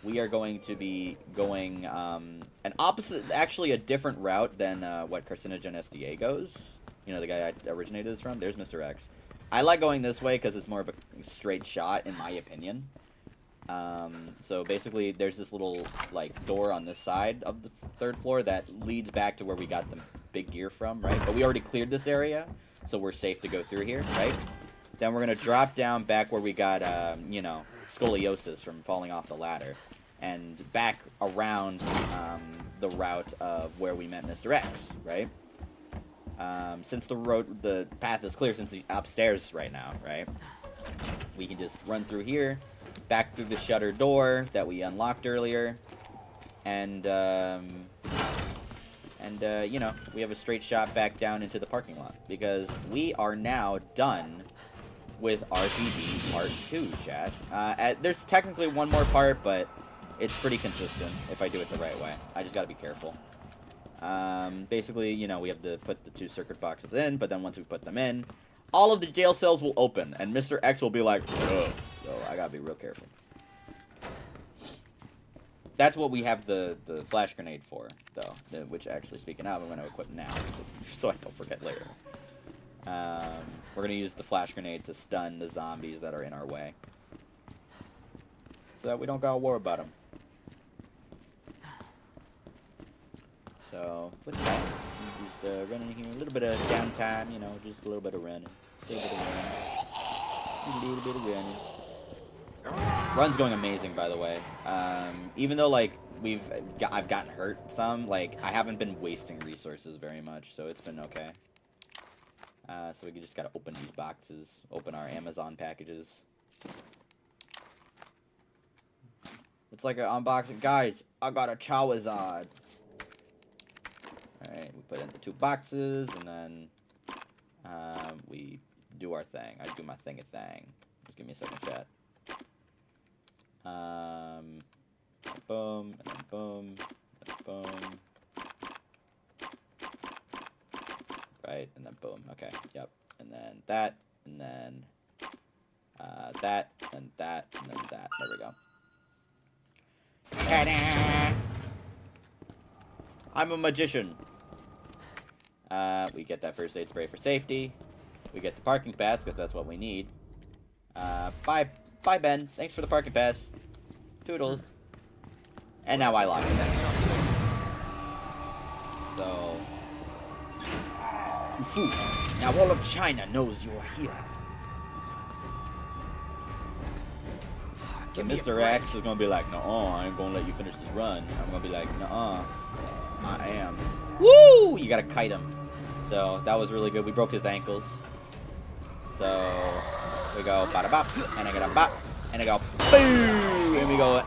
we are going to be going an opposite, actually a different route than what Carcinogen SDA goes. You know, the guy I originated this from. There's Mr. X. I like going this way because it's more of a straight shot, in my opinion. So basically, there's this little, like, door on this side of the third floor that leads back to where we got the big gear from, right? But we already cleared this area, so we're safe to go through here, right? Then we're going to drop down back where we got, you know, scoliosis from falling off the ladder. And back around the route of where we met Mr. X, right? Since the path is clear, since he's upstairs right now, right? We can just run through here, back through the shutter door that we unlocked earlier, and you know, we have a straight shot back down into the parking lot, because we are now done with RPG Part 2, chat. There's technically one more part, but it's pretty consistent if I do it the right way. I just gotta be careful. Basically, you know, we have to put the 2 circuit boxes in, but then once we put them in, all of the jail cells will open, and Mr. X will be like, ugh. So I gotta be real careful. That's what we have the flash grenade for, though, which actually, speaking of, I'm gonna equip now, so I don't forget later. We're gonna use the flash grenade to stun the zombies that are in our way, so that we don't gotta worry about them. So, with that, I'm just running here, a little bit of downtime, you know, just a little bit of running. A little bit of running. Run's going amazing, by the way. Even though, like, I've gotten hurt some, like, I haven't been wasting resources very much, so it's been okay. So we just gotta open these boxes, open our Amazon packages. It's like an unboxing. Guys, I got a Charizard. Alright, we put in the 2 boxes, and then we do our thing. I do my thing. Just give me a second, chat. Boom, and then boom, and boom. Right, and then boom. Okay, yep. And then that, and then that, and that, and then that. There we go. Ta-da! I'm a magician. We get that first aid spray for safety. We get the parking pass, because that's what we need. Bye, Ben. Thanks for the parking pass. Toodles. And now I lock it. So... now all of China knows you are here. So Mr. X is gonna be like, "No, I ain't gonna let you finish this run." I'm gonna be like, "No, I am." Woo! You gotta kite him. So that was really good. We broke his ankles. So we go bada bop, and I get a bop, and I go boom, and we go.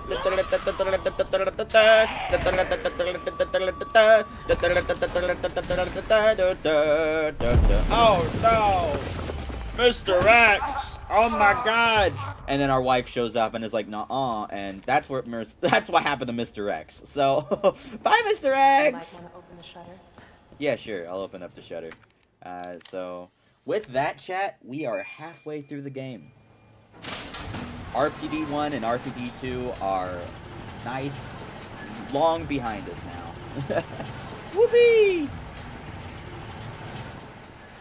Oh no, Mr. X! Oh my God! And then our wife shows up and is like, "Nuh-uh," and that's what happened to Mr. X. So, bye, Mr. X. You might want to open the shutter. Yeah, sure. I'll open up the shutter. So, with that, chat, we are halfway through the game. RPD 1 and RPD 2 are nice, long behind us now. Whoopee!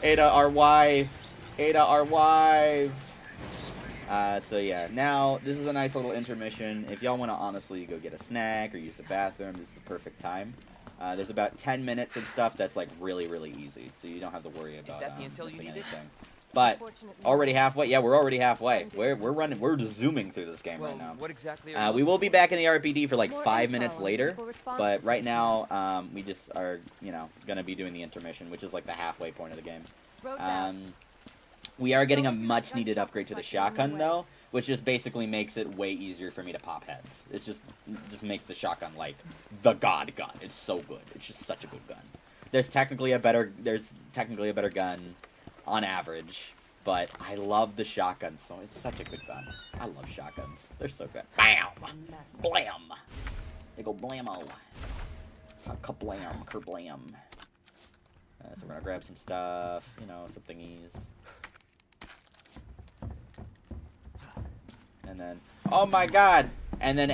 Ada, our wife, Ada, our wife. So yeah, now this is a nice little intermission. If y'all want to honestly go get a snack or use the bathroom, this is the perfect time. There's about 10 minutes of stuff that's like really, really easy, so you don't have to worry about missing anything. But already halfway. Yeah, we're already halfway. We're running. We're just zooming through this game right now. What exactly We will be back in the RPD for like 5 minutes later, but right now we just are, you know, gonna be doing the intermission, which is like the halfway point of the game. We are getting a much needed upgrade to the shotgun though, which just basically makes it way easier for me to pop heads. It just makes the shotgun like the god gun. It's so good. It's just such a good gun. There's technically a better gun on average, but I love the shotgun, so it's such a good gun. I love shotguns. They're so good. Bam! Blam! They go blammo. Kablam, kerblam. So we're gonna grab some stuff, you know, some thingies. And then, oh my god! And then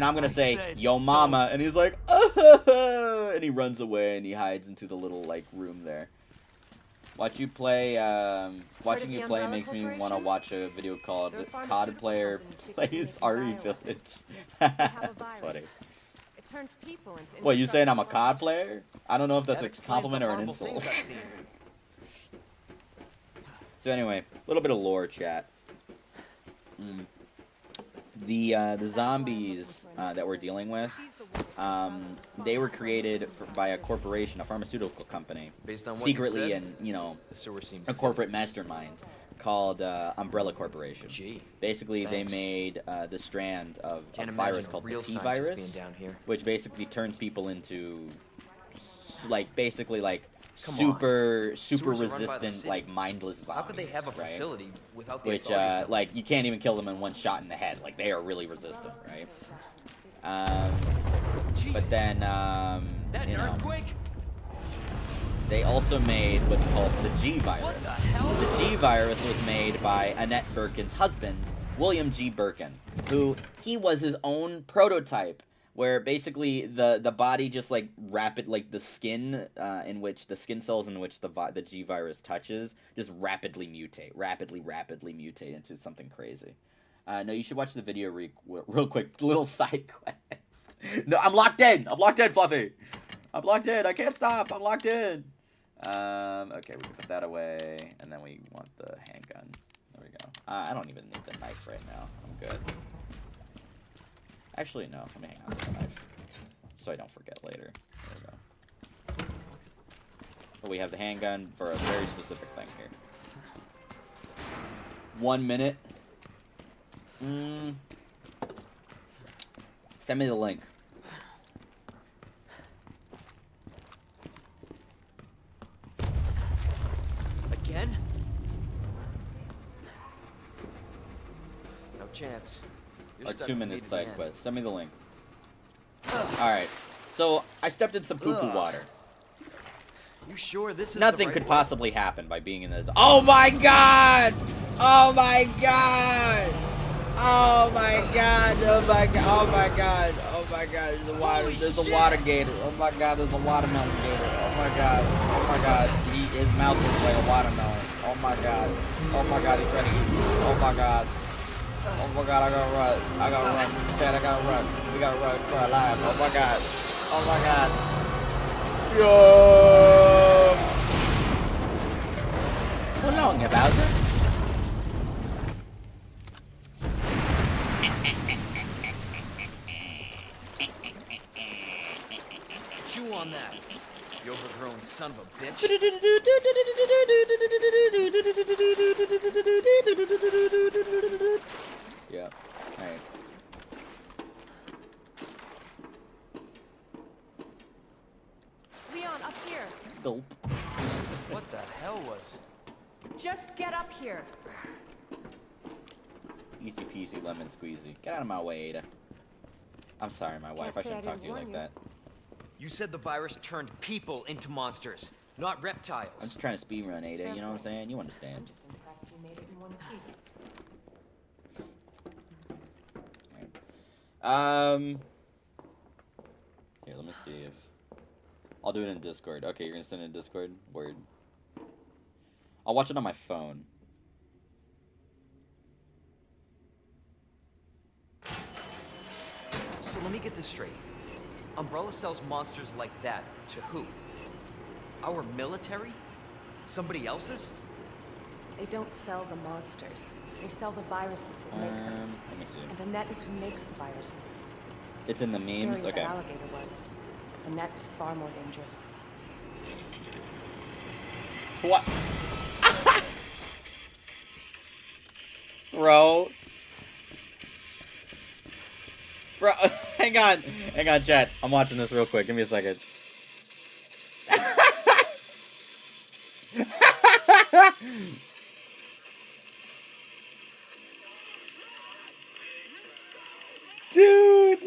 I'm gonna say, yo mama, and he's like, oh, and he runs away and he hides into the little like room there. Watching you play makes me want to watch a video called COD Player Plays RE Village. That's funny. It turns people into What, you saying I'm a COD player? I don't know if that's a compliment or an insult. So anyway, a little bit of lore, chat. The zombies that we're dealing with, they were created by a corporation, a pharmaceutical company, Based on what secretly you said, and, you know, the sewer seems a corporate mastermind called Umbrella Corporation. Gee, basically, thanks. they made the strand of a Can't virus imagine a called the real T scientist virus, being down here. which basically turns people into, like, basically, like, Come super Sewers are run by the resistant, city. like, mindless zombies. How could they have a right? facility without the Which, authorities knowing? like, you can't even kill them in one shot in the head. Like, they are really resistant, right? But then, That you an know, earthquake? they also made what's called the G virus. What the hell? The G virus was made by Annette Birkin's husband, William G. Birkin, who he was his own prototype, where basically the body just like the skin in which the skin cells in which the G virus touches just rapidly mutate into something crazy. No, you should watch the video real quick. Little side quest. No, I'm locked in, Fluffy. I'm locked in. I can't stop. I'm locked in. Okay, we can put that away, and then we want the handgun. There we go. I don't even need the knife right now. I'm good. Actually, no. Let me hang on to the knife, so I don't forget later. There we go. But we have the handgun for a very specific thing here. 1 minute. Send me the link. Again? No chance. You're A stuck 2 with me minute to the side end. quest. Send me the link. Alright. So, I stepped in some poo-poo water. You sure this is Nothing the right could way? possibly happen by being in the... Oh my god! Oh my god! Oh my god! Oh my god! Oh my god! Oh my god! There's a water. Holy There's a shit. water gator. Oh my god! There's a watermelon gator. Oh my god! Oh my god! His mouth looks like a watermelon. Oh my god! Oh my god! He's trying to eat. Oh my god! Oh my god! I gotta run! I gotta run! Dad, I gotta run! We gotta run for our lives! Oh my god! Oh my god! Yo! How long about it? Chew on that, you overgrown son of a bitch. Yeah. Alright. Leon, up here. Gulp. What the hell was... Just get up here. Easy peasy lemon squeezy. Get out of my way, Ada. I'm sorry, my wife. I say I shouldn't talk didn't to you like warn that. You said the virus turned people into monsters, not I'm reptiles. just trying to speed run, Ada. You know what I'm saying? You I'm understand. just impressed you made it in one piece. Here, let me see if... I'll do it in Discord. Okay, you're gonna send it in Discord? Word. I'll watch it on my phone. let me get this straight. Umbrella sells monsters like that to who? Our military? Somebody else's? They don't sell the monsters. They sell the viruses that make them. Let me see. And Annette is who makes the viruses. It's in the As memes? scary as Okay. that alligator was, Annette is far more dangerous. What? Bro. Bro, hang on. Hang on, chat. I'm watching this real quick. Give me a second. Dude.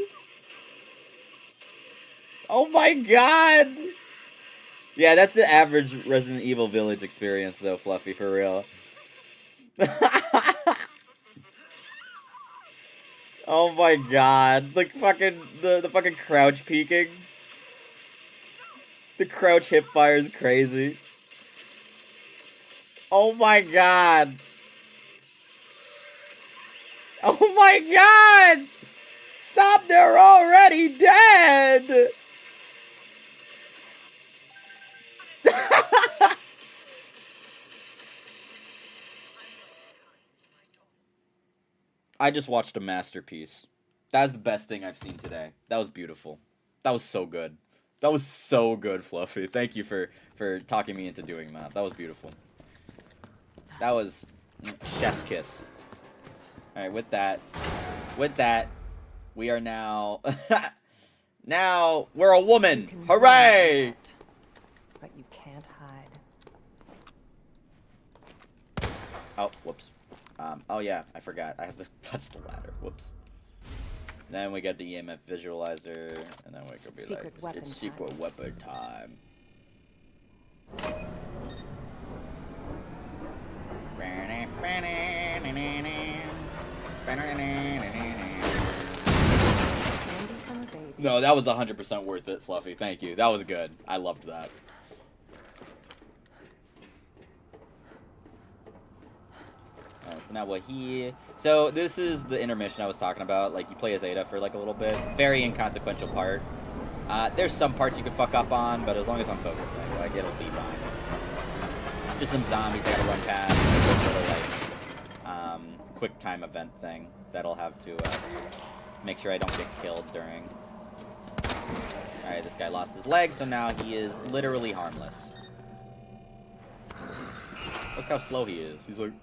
Oh my god. Yeah, that's the average Resident Evil Village experience, though, Fluffy, for real. Oh my god. The fucking crouch peeking. The crouch hip fire is crazy. Oh my god. Oh my god! Stop, they're already dead! I just watched a masterpiece. That was the best thing I've seen today. That was beautiful. That was so good. That was so good, Fluffy. Thank you for talking me into doing that. That was beautiful. That was chef's kiss. Alright, with that, we are now... now, we're a woman! Hooray! But you can't hide. Oh, whoops. Oh yeah, I forgot. I have to touch the ladder. Whoops. Then we get the EMF visualizer, and then we could be Secret like, weapon it's secret time. weapon time. Candy from a baby. No, that was 100% worth it, Fluffy. Thank you. That was good. I loved that. So now we're here. So this is the intermission I was talking about. Like, you play as Ada for like a little bit. Very inconsequential part. There's some parts you can fuck up on, but as long as I'm focusing, like, it'll be fine. Just some zombies I gotta run past. This little, like, quick time event thing that'll have to make sure I don't get killed during. Alright, this guy lost his leg, so now he is literally harmless. Look how slow he is. He's like,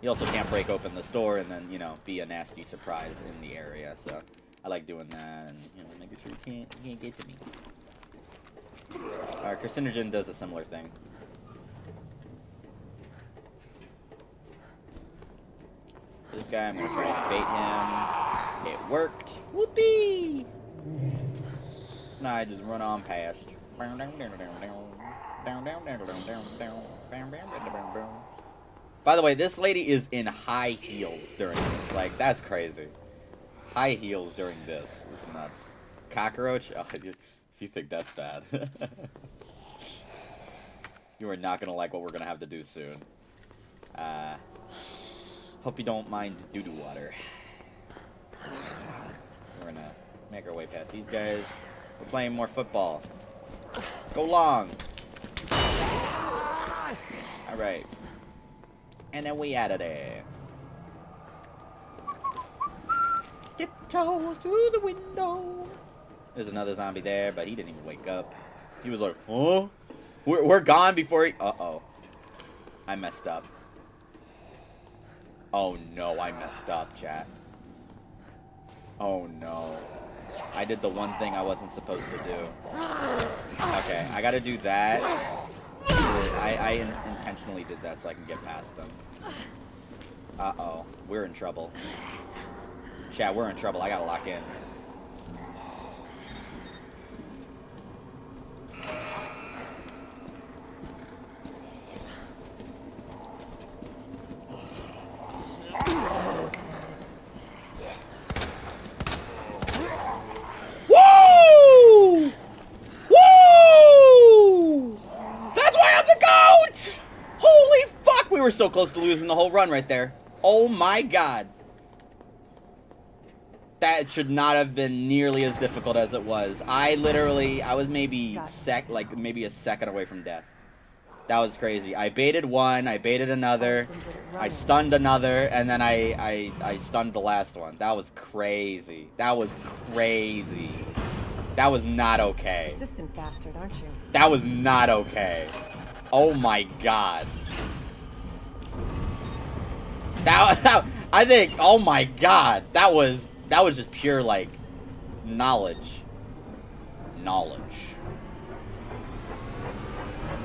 He also can't break open the store and then, you know, be a nasty surprise in the area. So I like doing that and, you know, making sure you can't get to me. Carcinogen does a similar thing. This guy, I'm gonna try and bait him. It worked. Whoopee! So now I just run on past. By the way, this lady is in high heels during this. Like, that's crazy. High heels during this. This is nuts. Cockroach? Oh, if you think that's bad. You are not gonna like what we're gonna have to do soon. Hope you don't mind doo-doo water. We're gonna make our way past these guys. We're playing more football. Go long! Alright. And then we out of there. Tiptoe through the window. There's another zombie there, but he didn't even wake up. He was like, huh? We're gone before he... Uh-oh. I messed up. Oh no, I messed up, chat. Oh no. I did the one thing I wasn't supposed to do. Okay, I gotta do that. I intentionally did that so I can get past them. Uh-oh. We're in trouble. Chat, we're in trouble. I gotta lock in. Woo! Woo! That's why I'm the GOAT! Holy fuck! We were so close to losing the whole run right there. Oh my god. That should not have been nearly as difficult as it was. I was maybe maybe a second away from death. That was crazy. I baited one, I baited another, I stunned another, and then I stunned the last one. That was crazy. That was crazy. That was not okay. Persistent bastard, aren't you? That was not okay. Oh my god. I think, oh my god, that was just pure, like, knowledge. Knowledge.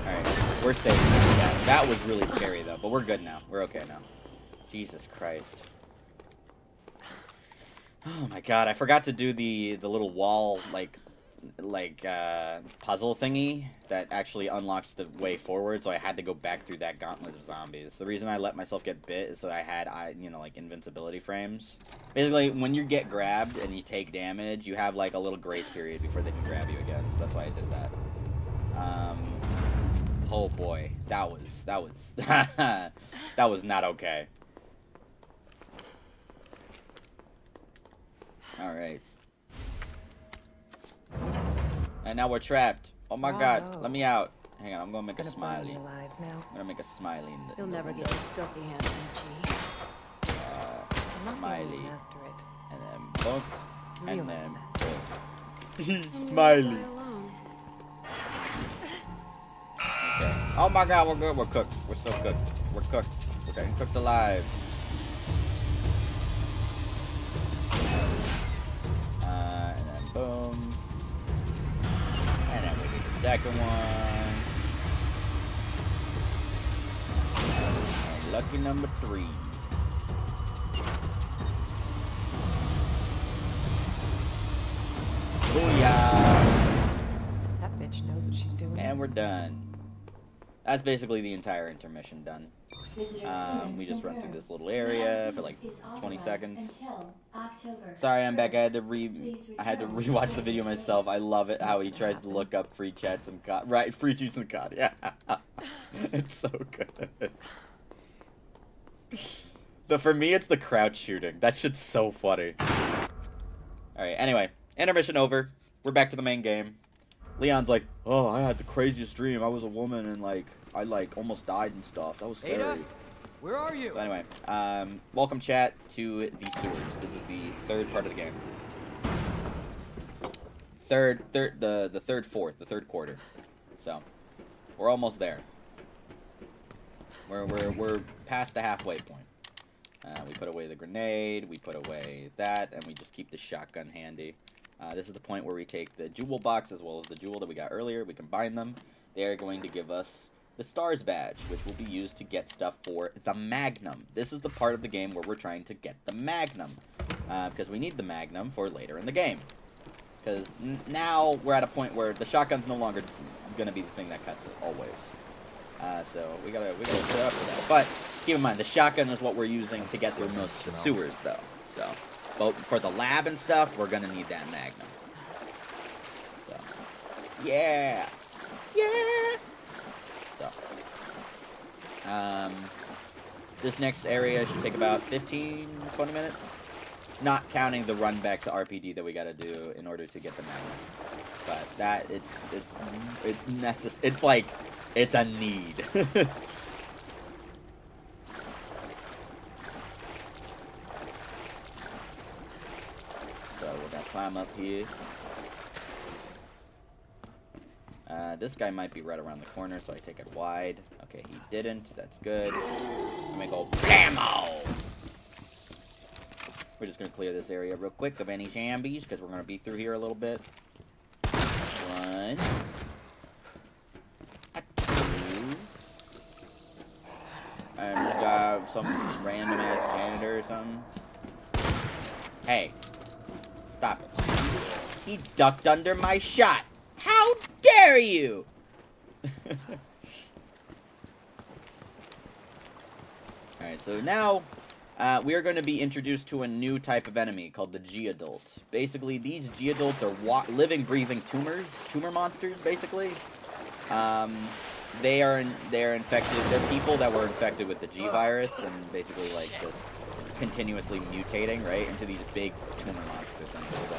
Alright, we're safe now. Yeah, that was really scary, though, but we're good now. We're okay now. Jesus Christ. Oh my god, I forgot to do the little wall, puzzle thingy that actually unlocks the way forward, so I had to go back through that gauntlet of zombies. The reason I let myself get bit is so I had, like, invincibility frames. Basically, when you get grabbed and you take damage, you have, like, a little grace period before they can grab you again, so that's why I did that. Oh boy, that was that was not okay. Alright. And now we're trapped. Oh my god, let me out. Hang on, I'm gonna make a smiley. Alive now. I'm gonna make a smiley in the You'll never window. get your filthy hands on G. I'm not Smiley. going after it. And then boom. And Realize then boom. Smiley. Okay. Oh my god, we're good. We're cooked. We're so cooked. We're cooked. We're getting cooked alive. And then boom. And then we get the second one. And lucky number 3. Booyah! That bitch knows what she's doing. And we're done. That's basically the entire intermission done. We just run through this little area for like 20 seconds. Sorry, I'm back. I had to rewatch the video myself. I love it how he tries to look up free chats and COD. Right, free cheats and COD. Yeah, it's so good. For me, it's the crouch shooting. That shit's so funny. All right. Anyway, intermission over. We're back to the main game. Leon's like, oh, I had the craziest dream. I was a woman and I almost died and stuff. That was scary. Ada, where are you? So anyway, welcome chat to the sewers. This is the third part of the game. The third quarter. So, we're almost there. We're past the halfway point. We put away the grenade, we put away that, and we just keep the shotgun handy. This is the point where we take the jewel box as well as the jewel that we got earlier. We combine them. They are going to give us the stars badge, which will be used to get stuff for the magnum. This is the part of the game where we're trying to get the magnum, because we need the magnum for later in the game. Because now we're at a point where the shotgun's no longer going to be the thing that cuts it always. So we gotta set up for that. But keep in mind, the shotgun is what we're using to get through most of the sewers, though. So, but for the lab and stuff, we're gonna need that magnum. So, yeah. So, this next area should take about 15-20 minutes, not counting the run back to RPD that we gotta do in order to get the magnum. But that it's necessary. It's like it's a need. So we're gonna climb up here. This guy might be right around the corner, so I take it wide. Okay, he didn't. That's good. Let me go BAMO! We're just gonna clear this area real quick of any zombies, because we're gonna be through here a little bit. 1. 2. And this guy, some random ass janitor or something. Hey, stop it. He ducked under my shot. How dare you? Alright, so now we are going to be introduced to a new type of enemy called the G-Adult. Basically, these G-Adults are living, breathing tumor monsters, basically. They're infected. They're people that were infected with the G-Virus and basically, like, just continuously mutating, right, into these big tumor monster things. So,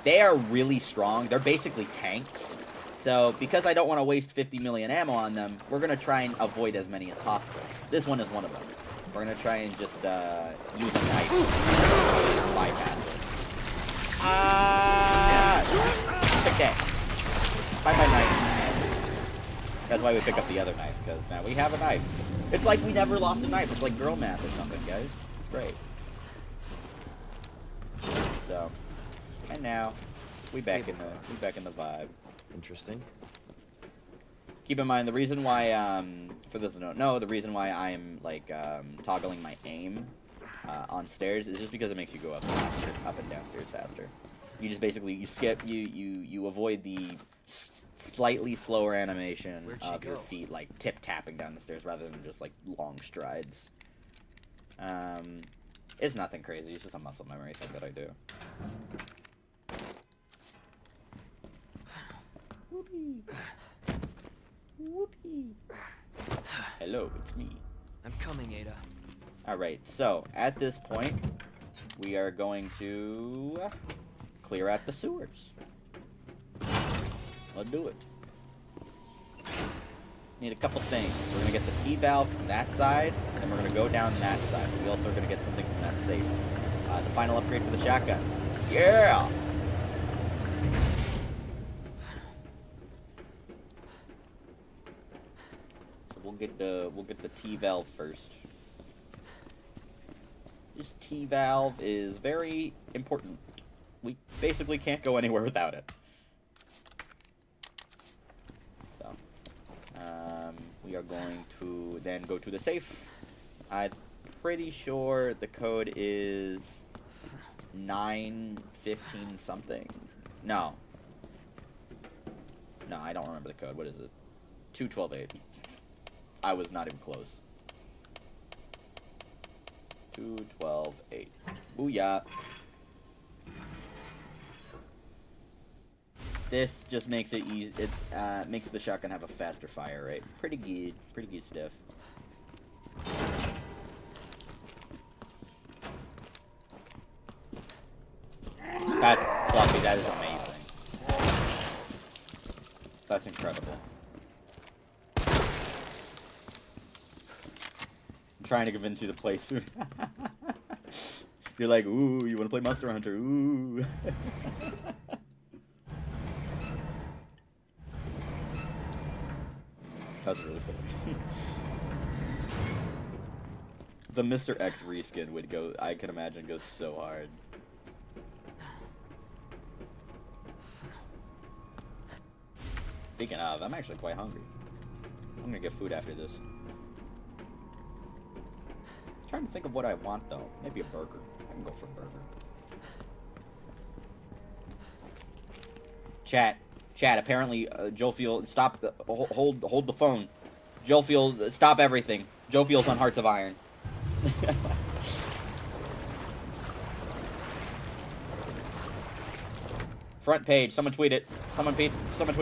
they are really strong. They're basically tanks. So, because I don't want to waste 50 million ammo on them, we're going to try and avoid as many as possible. This one is one of them. We're going to try and just use a knife to bypass it. Okay. Bye-bye knife. That's why we pick up the other knife, because now we have a knife. It's like we never lost a knife. It's like girl math or something, guys. It's great. So, and now we back in the vibe. Interesting. Keep in mind the reason why, for those who don't know, the reason why I am like toggling my aim on stairs is just because it makes you go up faster, up and down stairs faster. You just basically you avoid the slightly slower animation of your feet like tip tapping down the stairs rather than just like long strides. It's nothing crazy. It's just a muscle memory thing that I do. Whoopee. Whoopee. Hello, it's me. I'm coming, Ada. Alright, so at this point, we are going to clear out the sewers. Let's do it. Need a couple things. We're going to get the T-valve from that side, and then we're going to go down that side. We also are going to get something from that safe. The final upgrade for the shotgun. Yeah! So we'll get the T-valve first. This T-valve is very important. We basically can't go anywhere without it. So, we are going to then go to the safe. I'm pretty sure the code is 915 something. No, I don't remember the code. What is it? 2128. I was not even close. 2128. Booyah. This just makes it easy. It makes the shotgun have a faster fire rate. Pretty good. Pretty good stuff. That's fluffy. That is amazing. That's incredible. I'm trying to convince you to play soon. You're like, ooh, you want to play Monster Hunter? Ooh. That's really funny. The Mr. X reskin would go, I can imagine, goes so hard. Speaking of, I'm actually quite hungry. I'm gonna get food after this. Trying to think of what I want though. Maybe a burger. I can go for a burger. Chat. Apparently, Joe Field, stop. Hold the phone. Joe Field, stop everything. Joe Field's on Hearts of Iron. Front page. Someone tweet it. Someone tweet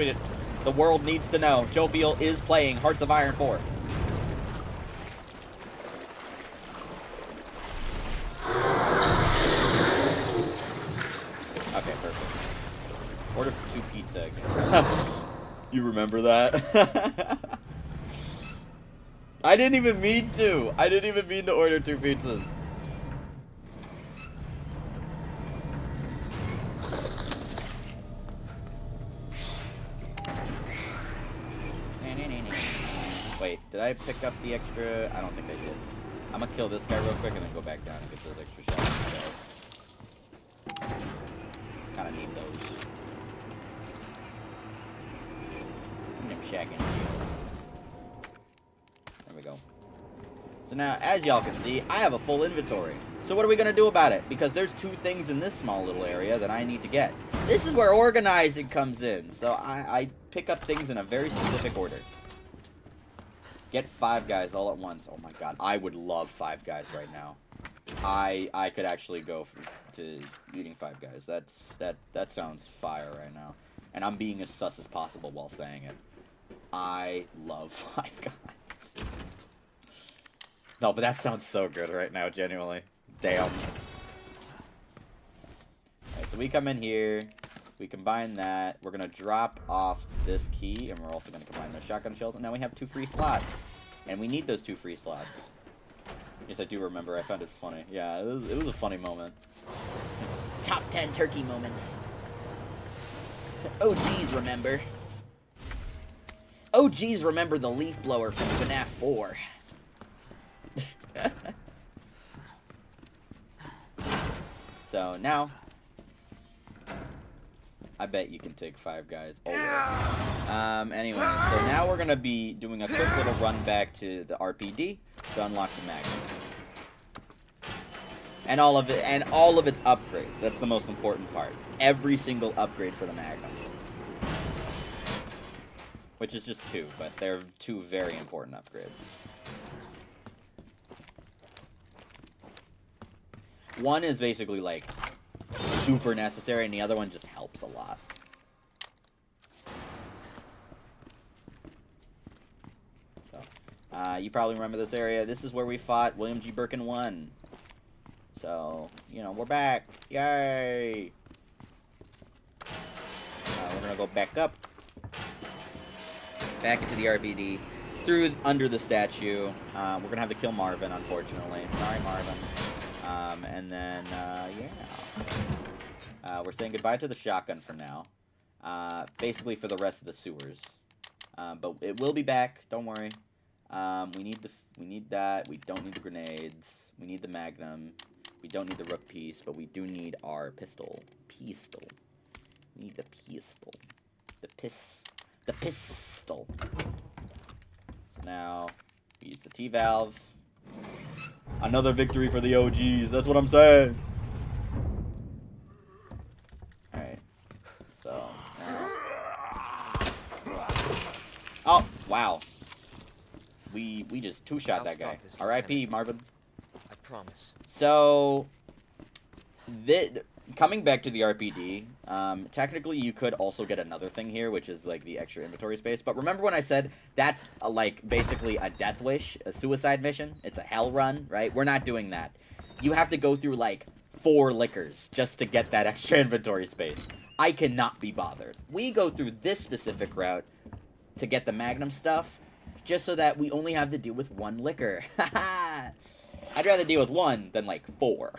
it. The world needs to know. Joe Field is playing Hearts of Iron 4. Okay, perfect. Order 2 pizza. You remember that? I didn't even mean to. I didn't even mean to order 2 pizzas. Wait, did I pick up the extra? I don't think I did. I'm gonna kill this guy real quick and then go back down and get those extra shots. Kinda need those. I'm shagging heels. There we go. So now, as y'all can see, I have a full inventory. So what are we gonna do about it? Because there's 2 things in this small little area that I need to get. This is where organizing comes in. So I pick up things in a very specific order. Get 5 guys all at once. Oh my god, I would love 5 guys right now. I could actually go to eating 5 guys. That sounds fire right now. And I'm being as sus as possible while saying it. I love 5 guys. No, but that sounds so good right now, genuinely. Damn. Alright, so we come in here, we combine that, we're gonna drop off this key, and we're also gonna combine those shotgun shells, and now we have 2 free slots. And we need those 2 free slots. Yes, I do remember, I found it funny. Yeah, it was a funny moment. Top 10 turkey moments. Oh geez, remember. Oh geez, remember the leaf blower from FNAF 4. So now, I bet you can take 5 guys always. Anyway, so now we're gonna be doing a quick little run back to the RPD to unlock the Magnum. And all of its upgrades. That's the most important part. Every single upgrade for the Magnum. Which is just 2, but they're 2 very important upgrades. One is basically, like, super necessary, and the other one just helps a lot. So, you probably remember this area. This is where we fought William G. Birkin 1. So, you know, we're back. Yay! We're gonna go back up. Back into the RPD. Through under the statue. We're gonna have to kill Marvin, unfortunately. Sorry, Marvin. And then, yeah. We're saying goodbye to the shotgun for now. Basically for the rest of the sewers. But it will be back, don't worry. We need that. We don't need the grenades. We need the Magnum. We don't need the rook piece, but we do need our pistol. Pistol. We need the pistol. The pistol. So now, we use the T-valve. Another victory for the OGs, that's what I'm saying. Alright. So, now. Oh, wow. We just two-shot that guy. R.I.P. Marvin. I promise. So, coming back to the RPD, technically you could also get another thing here, which is like the extra inventory space. But remember when I said that's like basically a death wish, a suicide mission? It's a hell run, right? We're not doing that. You have to go through like 4 liquors just to get that extra inventory space. I cannot be bothered. We go through this specific route to get the Magnum stuff, just so that we only have to deal with 1 liquor. I'd rather deal with 1 than like 4.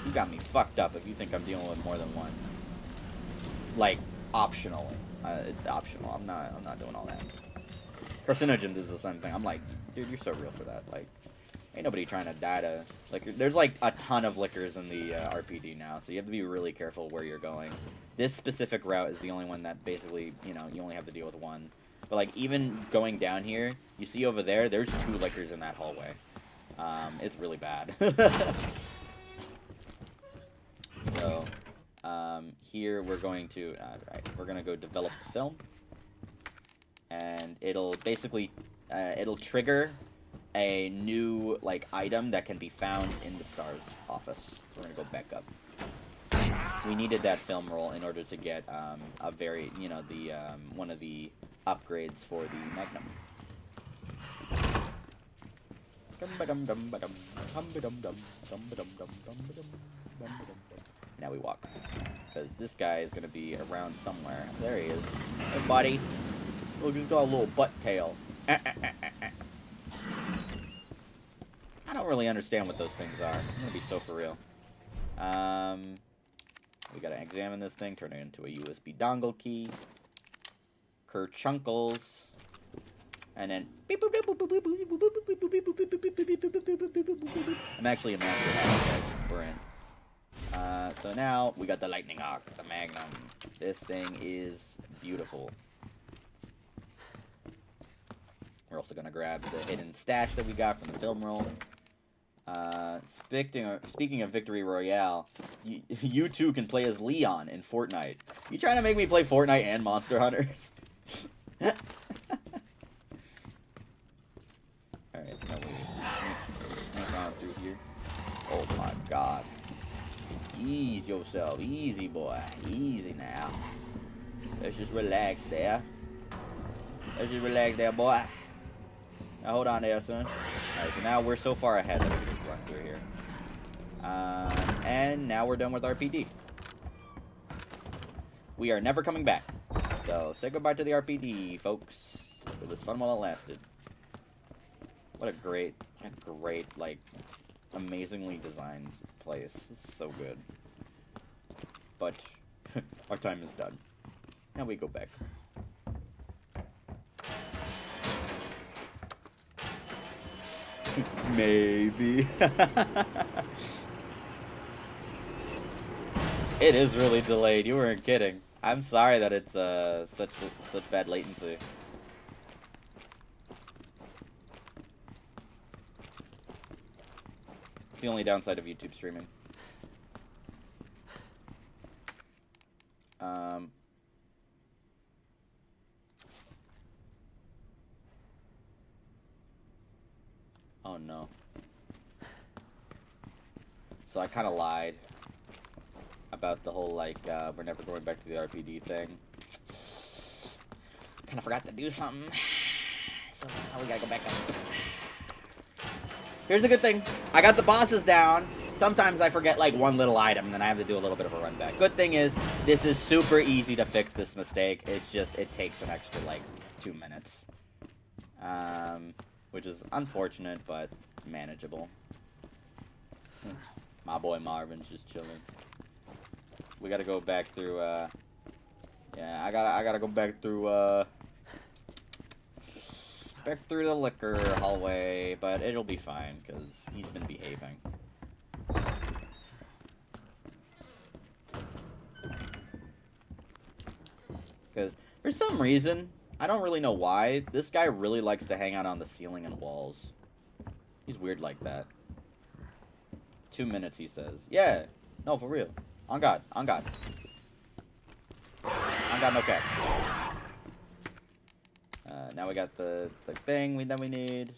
You got me fucked up if you think I'm dealing with more than 1. Like, optionally. It's optional. I'm not doing all that. Carcinogens is the same thing. I'm like, dude, you're so real for that. Like, ain't nobody trying to die to... Like, there's like a ton of liquors in the RPD now, so you have to be really careful where you're going. This specific route is the only one that basically, you know, you only have to deal with 1. But like, even going down here, you see over there, there's 2 liquors in that hallway. It's really bad. So, here we're going to, we're going to go develop the film. And it'll basically, it'll trigger a new, like, item that can be found in the STARS office. So we're going to go back up. We needed that film roll in order to get, a very, you know, the, one of the upgrades for the Magnum. Now we walk. Because this guy is going to be around somewhere. There he is. Hey, buddy. Look, he's got a little butt tail. I don't really understand what those things are. I'm going to be so for real. We got to examine this thing, turn it into a USB dongle key. Kerchunkles. And then... I'm actually a master hacker, guys. We're in. So now, we got the lightning arc, the Magnum. This thing is beautiful. We're also gonna grab the hidden stash that we got from the film roll. Speaking of Victory Royale, you too can play as Leon in Fortnite. You trying to make me play Fortnite and Monster Hunters? Alright, so we sneak on through here. Oh my god. Ease yourself. Easy, boy. Easy now. Let's just relax there. Let's just relax there, boy. Now hold on there, son. Alright, so now we're so far ahead that we can just run through here. And now we're done with RPD. We are never coming back. So say goodbye to the RPD, folks. It was fun while it lasted. What a great, like, amazingly designed place. It's so good. But our time is done. Now we go back. Maybe. It is really delayed. You weren't kidding. I'm sorry that it's such bad latency. It's the only downside of YouTube streaming. Oh no. So I kind of lied about the whole, like, we're never going back to the RPD thing. Kind of forgot to do something. So now we gotta go back up. Here's a good thing. I got the bosses down. Sometimes I forget, like, one little item, and then I have to do a little bit of a run back. Good thing is, this is super easy to fix this mistake. It's just, it takes an extra, like, 2 minutes. Which is unfortunate, but manageable. My boy Marvin's just chilling. We gotta go back through, yeah, I gotta go back through, the liquor hallway, but it'll be fine, because he's been behaving. Because, for some reason, I don't really know why, this guy really likes to hang out on the ceiling and walls. He's weird like that. 2 minutes, he says. Yeah, no, for real. On God, on God. On God, no cap. Now we got the thing that we need.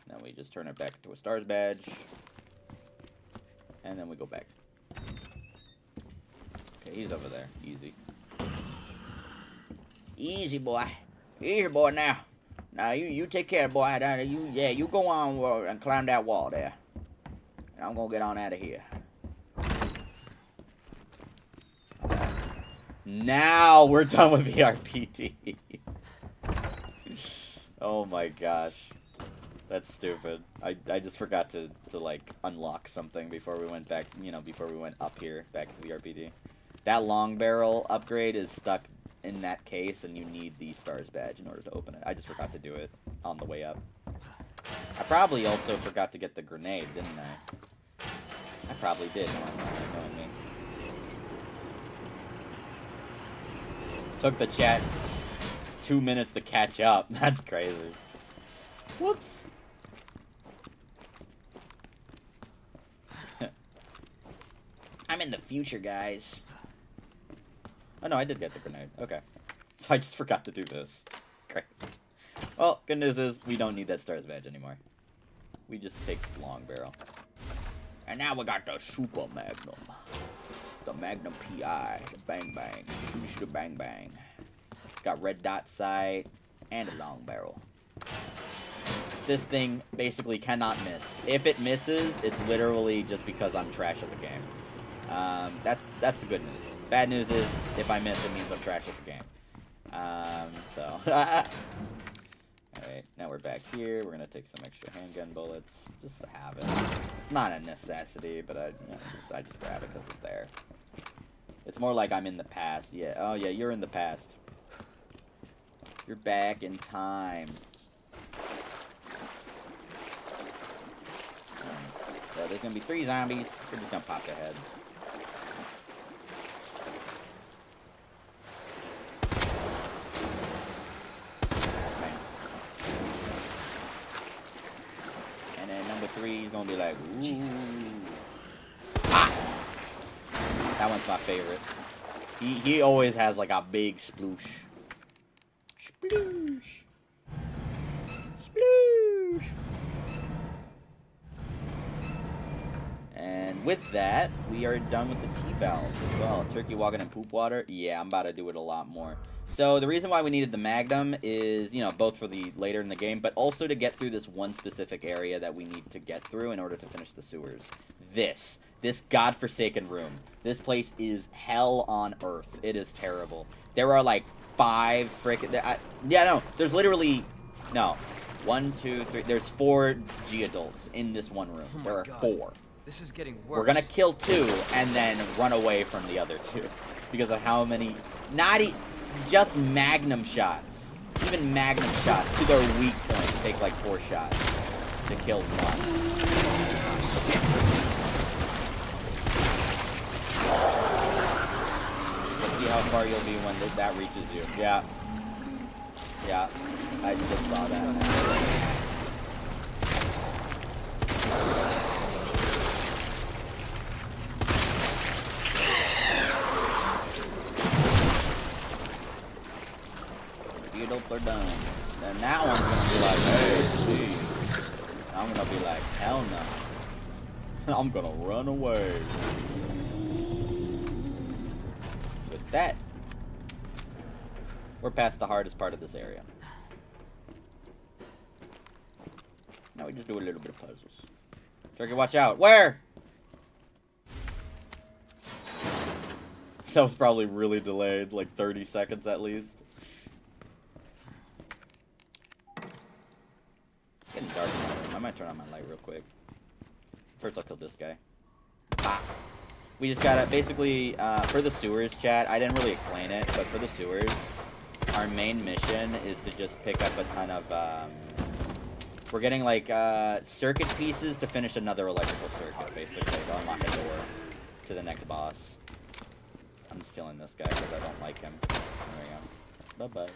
Now we just turn it back to a stars badge. And then we go back. Okay, he's over there. Easy. Easy, boy. Easy, boy, now. Now, you take care, boy. You go on and climb that wall there. And I'm gonna get on out of here. Now we're done with the RPD. Oh my gosh. That's stupid. I just forgot to like unlock something before we went back, you know, before we went up here back to the RPD. That long barrel upgrade is stuck in that case and you need the stars badge in order to open it. I just forgot to do it on the way up. I probably also forgot to get the grenade, didn't I? I probably did, knowing me. Took the chat 2 minutes to catch up. That's crazy. Whoops. I'm in the future, guys. Oh no, I did get the grenade. Okay. So I just forgot to do this. Great. Well, good news is we don't need that stars badge anymore. We just take long barrel. And now we got the super magnum. The Magnum PI, the Bang Bang, shoosh the Bang Bang. Got red dot sight and a long barrel. This thing basically cannot miss. If it misses, it's literally just because I'm trash at the game. That's the good news. Bad news is if I miss, it means I'm trash at the game. Alright, now we're back here. We're gonna take some extra handgun bullets just to have it. It's not a necessity, but I just grab it because it's there. It's more like I'm in the past. Yeah. Oh, yeah, you're in the past. You're back in time. So there's going to be 3 zombies. We're just going to pop their heads. Bam. And then number 3 is going to be like, ooh. Jesus. Ah! That one's my favorite. He always has like a big sploosh. Sploosh. Sploosh. And with that, we are done with the T-valve as well. Turkey walking in poop water. Yeah, I'm about to do it a lot more. So the reason why we needed the Magnum is, you know, both for the later in the game, but also to get through this one specific area that we need to get through in order to finish the sewers. This godforsaken room. This place is hell on earth. It is terrible. There are like 5 freaking... yeah, no. There's literally... No. 1, 2, 3... There's 4 G-adults in this one room. Oh there are God. 4. This is getting worse. We're gonna kill 2 and then run away from the other 2. Because of how many... Not just Magnum shots. Even Magnum shots to their weak point take like 4 shots to kill 1. Shit. Let's see how far you'll be when that reaches you. Yeah. Yeah. I just saw that. The adults are done. Then that one's gonna be like, hey, gee. I'm gonna be like, hell no. I'm gonna run away. With that, we're past the hardest part of this area. Now we just do a little bit of puzzles. Turkey, watch out. Where? That was probably really delayed, like 30 seconds at least. It's getting dark in my room. I might turn on my light real quick. First, I'll kill this guy. Ah. We just gotta, basically, for the sewers, chat, I didn't really explain it, but for the sewers, our main mission is to just pick up a ton of, we're getting, like, circuit pieces to finish another electrical circuit, basically, to unlock a door to the next boss. I'm just killing this guy because I don't like him. There we go. Bye-bye.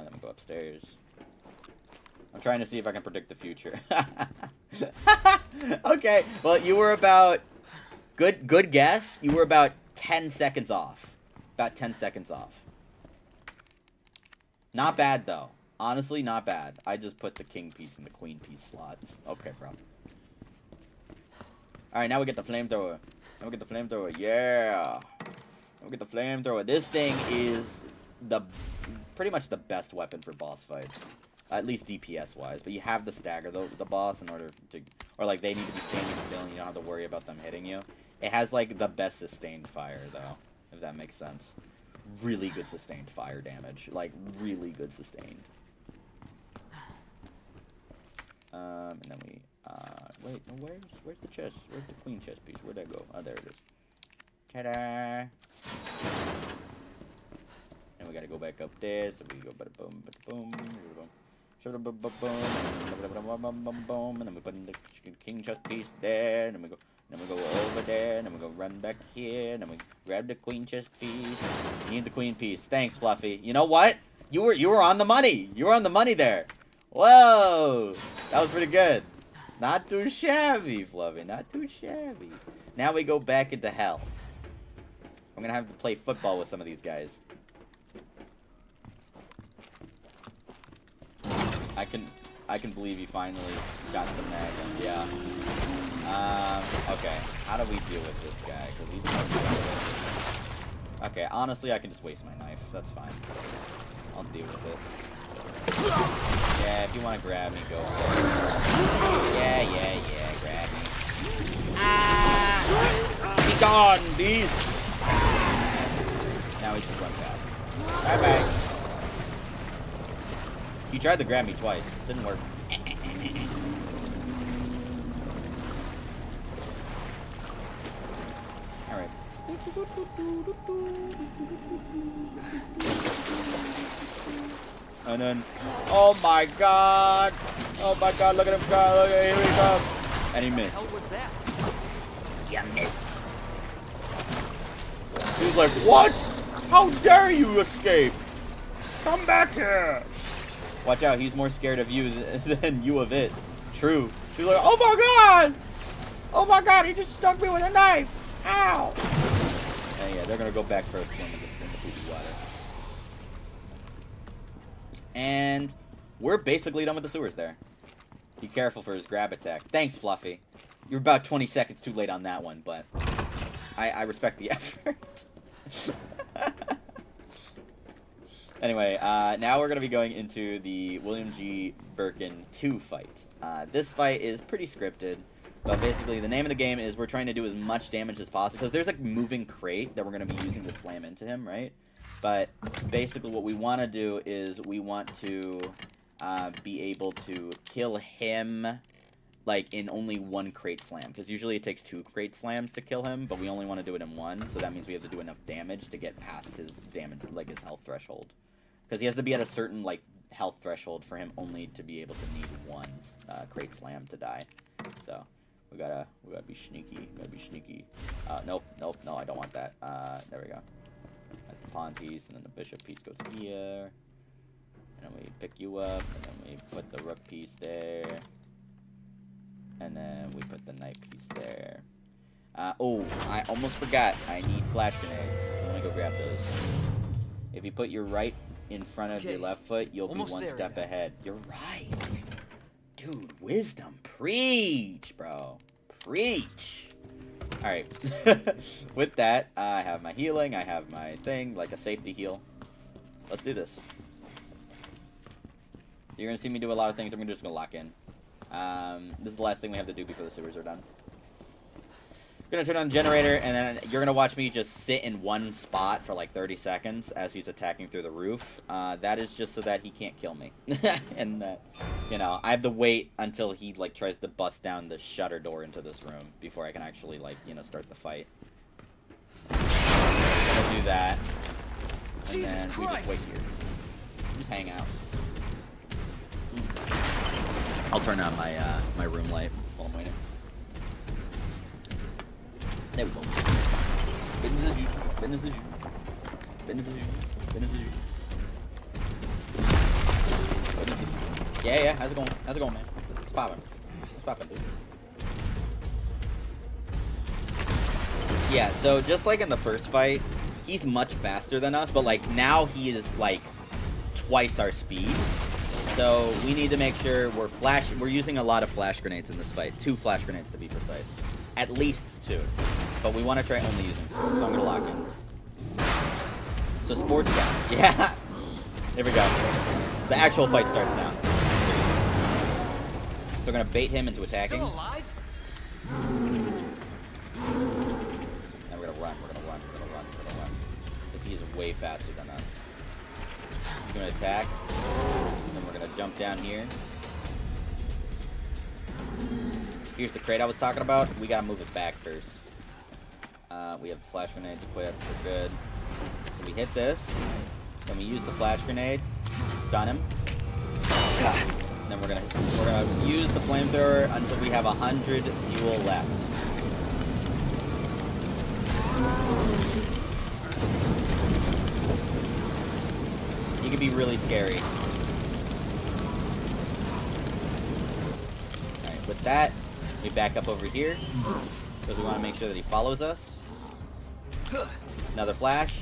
Let me go upstairs. I'm trying to see if I can predict the future. Okay, well, you were about... Good guess. You were about 10 seconds off. About 10 seconds off. Not bad, though. Honestly, not bad. I just put the king piece in the queen piece slot. Okay, bro. Alright, now we get the flamethrower. Now we get the flamethrower. Yeah! Now we get the flamethrower. This thing is pretty much the best weapon for boss fights. At least DPS-wise. But you have to stagger the boss in order to... Or, like, they need to be standing still and you don't have to worry about them hitting you. It has, like, the best sustained fire, though. If that makes sense. Really good sustained fire damage. Like, really good sustained. And then we... wait, no, where's the chest? Where's the queen chest piece? Where'd that go? Oh, there it is. Ta-da! And we gotta go back up there, so we go bada boom, bada boom, bada boom. Boom, and then we put in the king chest piece there, and then we go over there, and then we go run back here, and then we grab the queen chest piece. Need the queen piece. Thanks, Fluffy. You know what? You were on the money. You were on the money there. Whoa, that was pretty good. Not too shabby, Fluffy. Not too shabby. Now we go back into hell. I'm gonna have to play football with some of these guys. I can believe you finally got the Magnum, yeah. Okay, how do we deal with this guy? 'Cause he's okay, honestly, I can just waste my knife. That's fine. I'll deal with it. Yeah, if you want to grab me, go for it. Yeah, grab me. Ah! Be gone, beast! Now he just run fast. Bye-bye. He tried to grab me twice. Didn't work. Alright. And then... Oh my god! Oh my god, look at him go! Look at him, here he comes! And he missed. What the hell was that? You missed. He's like, what? How dare you escape? Come back here! Watch out, he's more scared of you than you of it. True. She's like, oh my god! Oh my god, he just stuck me with a knife! Ow! And yeah, they're gonna go back for a swim in the poopy water. And we're basically done with the sewers there. Be careful for his grab attack. Thanks, Fluffy. You're about 20 seconds too late on that one, but I respect the effort. Anyway, now we're going to be going into the William G. Birkin 2 fight. This fight is pretty scripted, but basically the name of the game is we're trying to do as much damage as possible, because there's like moving crate that we're going to be using to slam into him, right? But basically what we want to do is we want to be able to kill him like in only one crate slam, because usually it takes 2 crate slams to kill him, but we only want to do it in 1, so that means we have to do enough damage to get past his damage, like his health threshold. Because he has to be at a certain, like, health threshold for him only to be able to need 1 crate slam to die. So, we gotta be sneaky. Nope, no, I don't want that. There we go. At the pawn piece, and then the bishop piece goes here. And then we pick you up, and then we put the rook piece there. And then we put the knight piece there. Oh, I almost forgot. I need flash grenades, so let me go grab those. If you put your right in front of your left foot, you'll be 1 step ahead. You're right. Dude, wisdom. Preach, bro. Preach. Alright. With that, I have my healing. I have my thing, like a safety heal. Let's do this. You're going to see me do a lot of things. I'm just going to lock in. This is the last thing we have to do before the sewers are done. I'm gonna turn on the generator, and then you're gonna watch me just sit in one spot for like 30 seconds as he's attacking through the roof. That is just so that he can't kill me. And that, you know, I have to wait until he like tries to bust down the shutter door into this room before I can actually, like, you know, start the fight. I'm gonna do that. And then we just wait here. Just hang out. I'll turn on my my room light while I'm waiting. There we go. Business as usual. Business as usual. Business as usual. Business as usual. Yeah. How's it going? How's it going, man? It's popping. It's popping, dude. Yeah, so just like in the first fight, he's much faster than us, but like now he is like twice our speed. So we need to make sure we're using a lot of flash grenades in this fight. 2 flash grenades to be precise. At least 2. But we want to try only using 2, so I'm going to lock in. So sports down. Yeah. There we go. The actual fight starts now. So we're going to bait him into attacking. Still alive? And we're going to run. Because he is way faster than us. He's going to attack. And then we're going to jump down here. Here's the crate I was talking about. We gotta move it back first. We have flash grenades equipped. We're good. So we hit this. Then we use the flash grenade. Stun him. And then we're gonna use the flamethrower until we have 100 fuel left. He can be really scary. Alright, with that, we back up over here, because we want to make sure that he follows us. Another flash.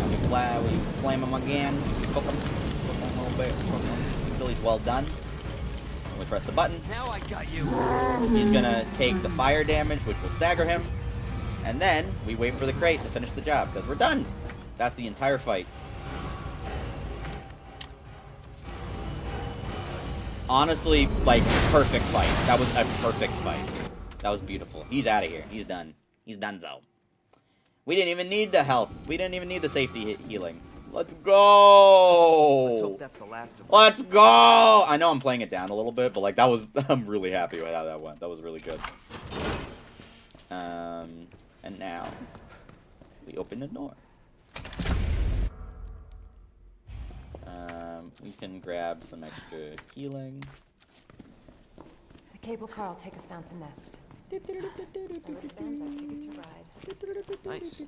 And we flame him again. Cook him a little bit. Until he's well done. And we press the button. Now I got you. He's going to take the fire damage, which will stagger him. And then we wait for the crate to finish the job, because we're done. That's the entire fight. Honestly, like, perfect fight. That was a perfect fight. That was beautiful. He's out of here. He's done. He's donezo. We didn't even need the health. We didn't even need the safety healing. Let's go! Let's hope that's the last of them. Let's go! I know I'm playing it down a little bit, but, like, that was... I'm really happy with how that went. That was really good. And now, we open the door. We can grab some extra healing. The cable car will take us down to Nest. The wristbands are ticket to ride. Nice.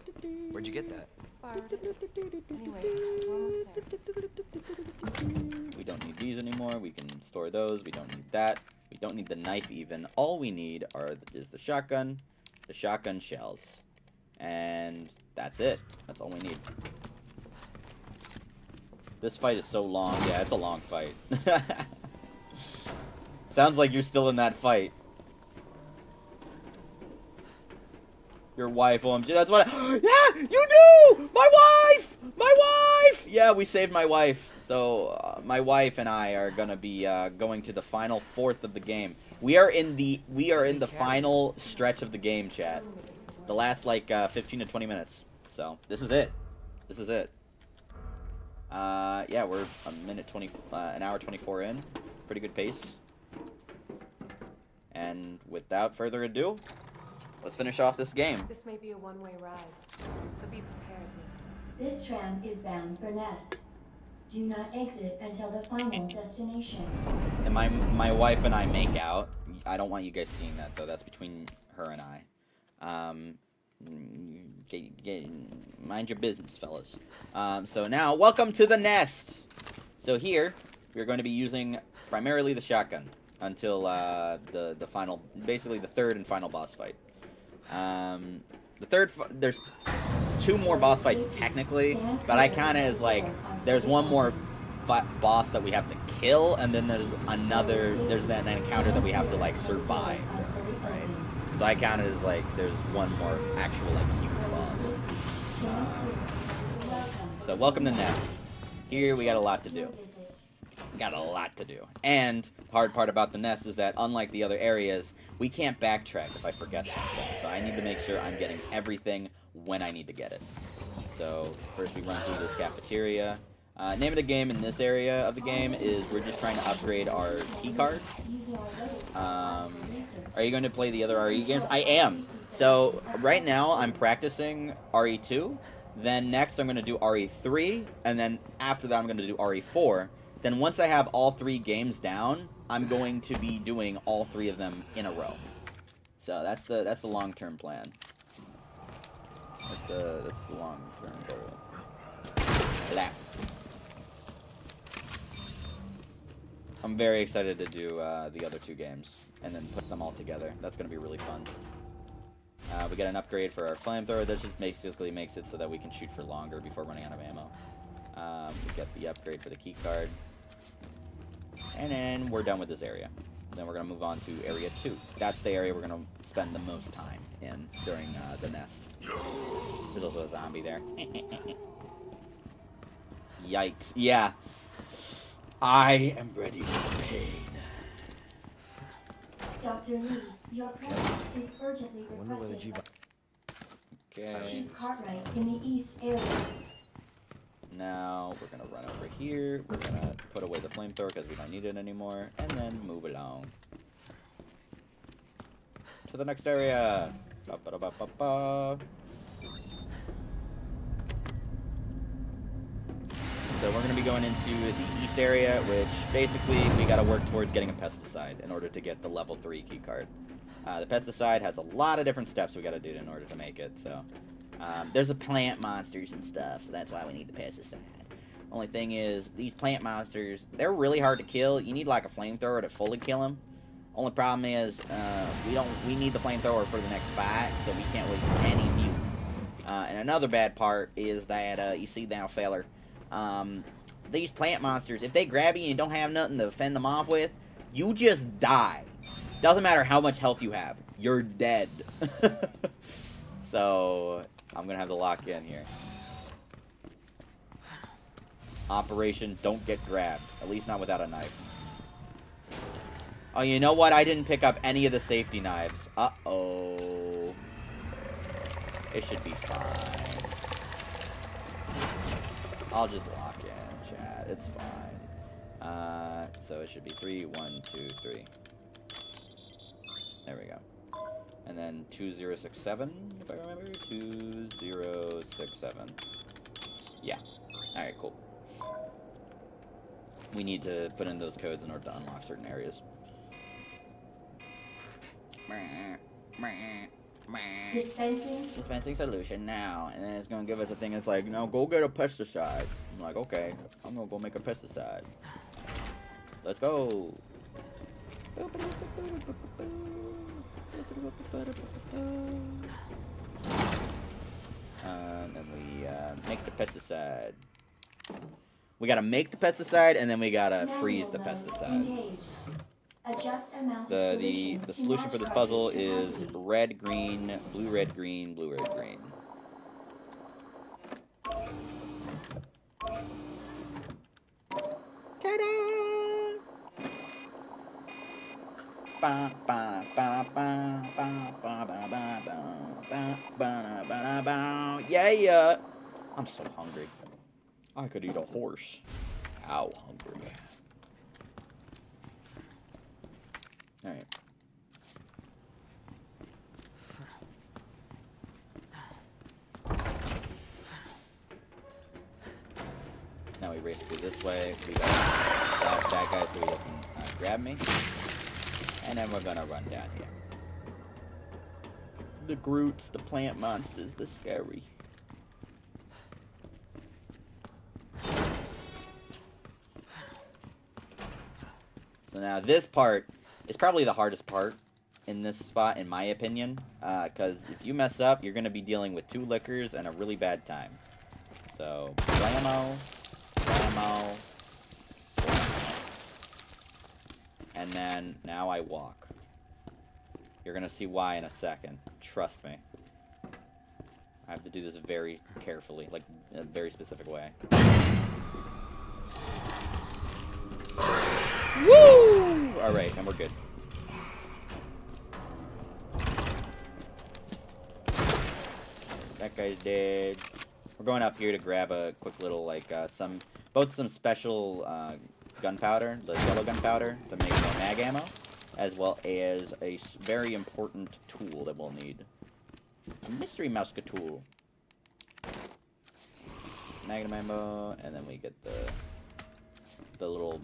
Where'd you get that? Borrowed it. Anyway, we're almost there. We don't need these anymore. We can store those. We don't need that. We don't need the knife even. All we need is the shotgun shells. And that's it. That's all we need. This fight is so long. Yeah, it's a long fight. Sounds like you're still in that fight. Your wife, OMG. That's what yeah, you do! My wife! My wife! Yeah, we saved my wife. So, my wife and I are gonna be, going to the final fourth of the game. We are in the final stretch of the game, chat. The last, like, 15 to 20 minutes. So, this is it. This is it. Yeah, we're an hour 24 in. Pretty good pace. And without further ado, let's finish off this game. This may be a one-way ride, so be prepared. This tram is bound for Nest. Do not exit until the final destination. And my wife and I make out. I don't want you guys seeing that, though. That's between her and I. Mind your business, fellas. So now, welcome to the Nest. So here, we're going to be using primarily the shotgun until the final, basically the third and final boss fight. There's 2 more boss fights technically, but I kind of is like, there's one more boss that we have to kill, and then there's that encounter that we have to like survive, right? So I kind of is like, there's one more actual like huge boss. So welcome to Nest. Here we got a lot to do. Got a lot to do. And hard part about the Nest is that unlike the other areas, we can't backtrack if I forget something. So I need to make sure I'm getting everything when I need to get it. So first we run through this cafeteria. Name of the game in this area of the game is we're just trying to upgrade our key card. Are you going to play the other RE games? I am. So right now I'm practicing RE2. Then next I'm going to do RE3. And then after that I'm going to do RE4. Then once I have all 3 games down, I'm going to be doing all 3 of them in a row. So that's the long-term plan. That's the long-term goal. Blah. I'm very excited to do the other 2 games and then put them all together. That's going to be really fun. We get an upgrade for our flamethrower. That just basically makes it so that we can shoot for longer before running out of ammo. We get the upgrade for the key card. And then we're done with this area. Then we're going to move on to area 2. That's the area we're going to spend the most time in during the Nest. There's also a zombie there. Yikes. Yeah. I am ready for the pain. Dr. Lee, your presence is urgently requested. Okay. Chief Cartwright in the east area. Now we're going to run over here. We're going to put away the flamethrower because we don't need it anymore. And then move along to the next area. Ba-ba-da-ba-ba-ba. So we're going to be going into the east area, which basically we got to work towards getting a pesticide in order to get the level 3 key card. The pesticide has a lot of different steps we got to do in order to make it. So there's a plant monsters and stuff, so that's why we need the pesticide. Only thing is, these plant monsters, they're really hard to kill. You need like a flamethrower to fully kill them. Only problem is we need the flamethrower for the next fight, so we can't waste any mutant. And another bad part is that you see now, feller. These plant monsters, if they grab you and you don't have nothing to fend them off with, you just die. Doesn't matter how much health you have, you're dead. So I'm gonna have to lock in here. Operation Don't Get Grabbed. At least not without a knife. Oh, you know what? I didn't pick up any of the safety knives. Uh-oh. It should be fine. I'll just lock in, chat. It's fine. So it should be 3, 1, 2, 3. There we go. And then 2067, if I remember. 2067. Yeah. Alright, cool. We need to put in those codes in order to unlock certain areas. Dispensing solution now. And then it's going to give us a thing that's like, no, go get a pesticide. I'm like, okay, I'm going to go make a pesticide. Let's go. And then we make the pesticide. We gotta make the pesticide, and then we gotta freeze the pesticide. Adjust amount of The solution to solution match for this cartridge puzzle is capacity. red, green, blue, red, green, blue, red, green. Ta-da! Ba, ba, ba, ba, ba, ba, ba, ba, ba, ba, ba, ba. Yeah! I'm so hungry. I could eat a horse. Ow, hungry. Alright. Now we race through this way. We got last bad guy so he doesn't grab me. And then we're gonna run down here. The Groots, the plant monsters, the scary. So now this part is probably the hardest part in this spot, in my opinion. Because if you mess up, you're gonna be dealing with 2 lickers and a really bad time. So, blammo, blammo, blammo. And then, now I walk. You're gonna see why in a second. Trust me. I have to do this very carefully, like, in a very specific way. Woo! Alright, and we're good. That guy's dead. We're going up here to grab a quick little, like, some special, gunpowder, the yellow gunpowder, to make more mag ammo, as well as a very important tool that we'll need. A mystery musket tool. Magnum ammo, and then we get the little